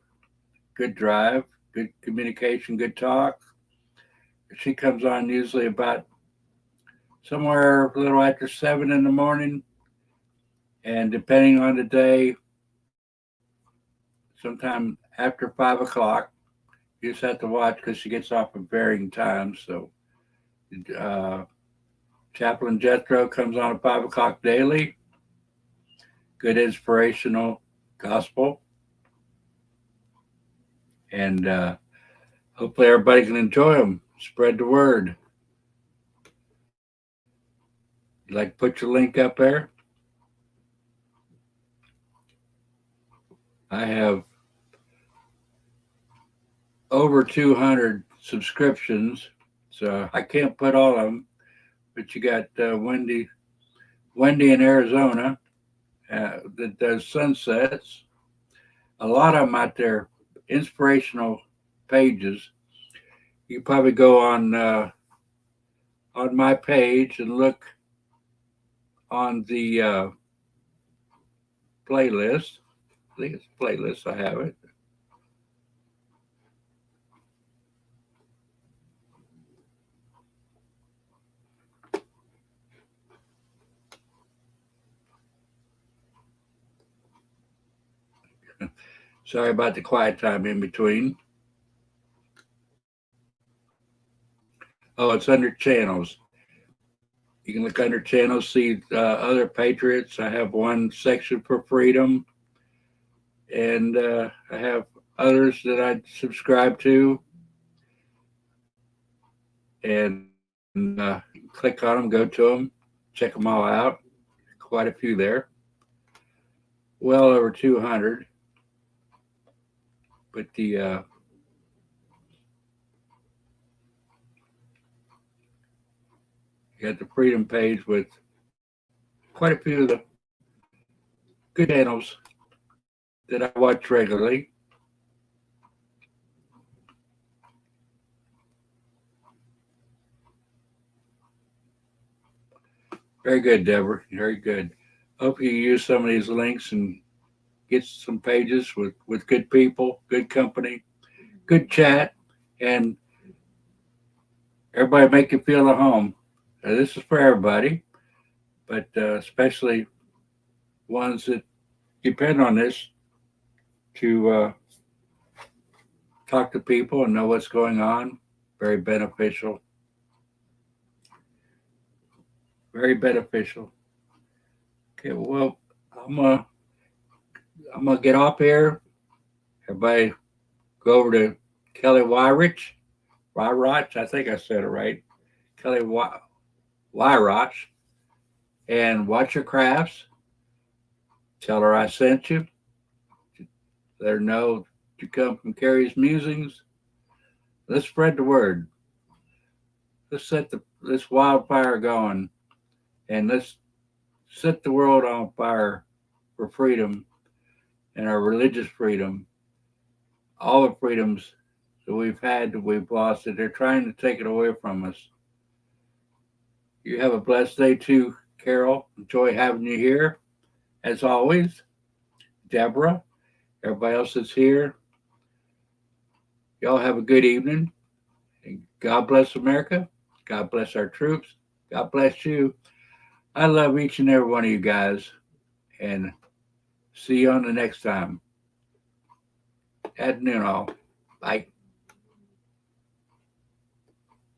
good communication, good talk. She comes on usually about somewhere a little after 7 in the morning, and depending on the day, sometime after 5 o'clock. You just have to watch because she gets off at varying times. So, uh, Chaplain Jethro comes on at 5 o'clock daily. Good inspirational gospel, and hopefully everybody can enjoy them. Spread the word. You like put your link up there? I have over 200 subscriptions, so I can't put all of them. But you got Wendy in Arizona that does sunsets. A lot of them out there, inspirational pages. You probably go on my page and look on the playlist. I think it's playlist. I have it. Sorry about the quiet time in between. Oh, it's under channels. You can look under channels, see other patriots. I have one section for freedom, and I have others that I subscribe to. And click on them, go to them, check them all out. Quite a few there, well over 200. But you got the freedom page with quite a few of the good channels that I watch regularly. Very good, Deborah. Very good. Hope you use some of these links and get some pages with good people, good company, good chat, and everybody make you feel at home. This is for everybody, but especially ones that depend on this to talk to people and know what's going on. Very beneficial. Very beneficial. Okay, well, I'm uh, I'm gonna get off here. Everybody, go over to Kelly Wyrich. I think I said it right. Kelly Wyrich, and watch her crafts. Tell her I sent you. Let her know you come from Carrie's Musings. Let's spread the word. Let's set this wildfire going, and let's set the world on fire for freedom and our religious freedom. All the freedoms that we've had that we've lost, that they're trying to take it away from us. You have a blessed day too, Carol. Enjoy having you here. As always, Deborah, everybody else that's here, y'all have a good evening. And God bless America. God bless our troops. God bless you. I love each and every one of you guys. And see you on the next time. At noon all. Bye.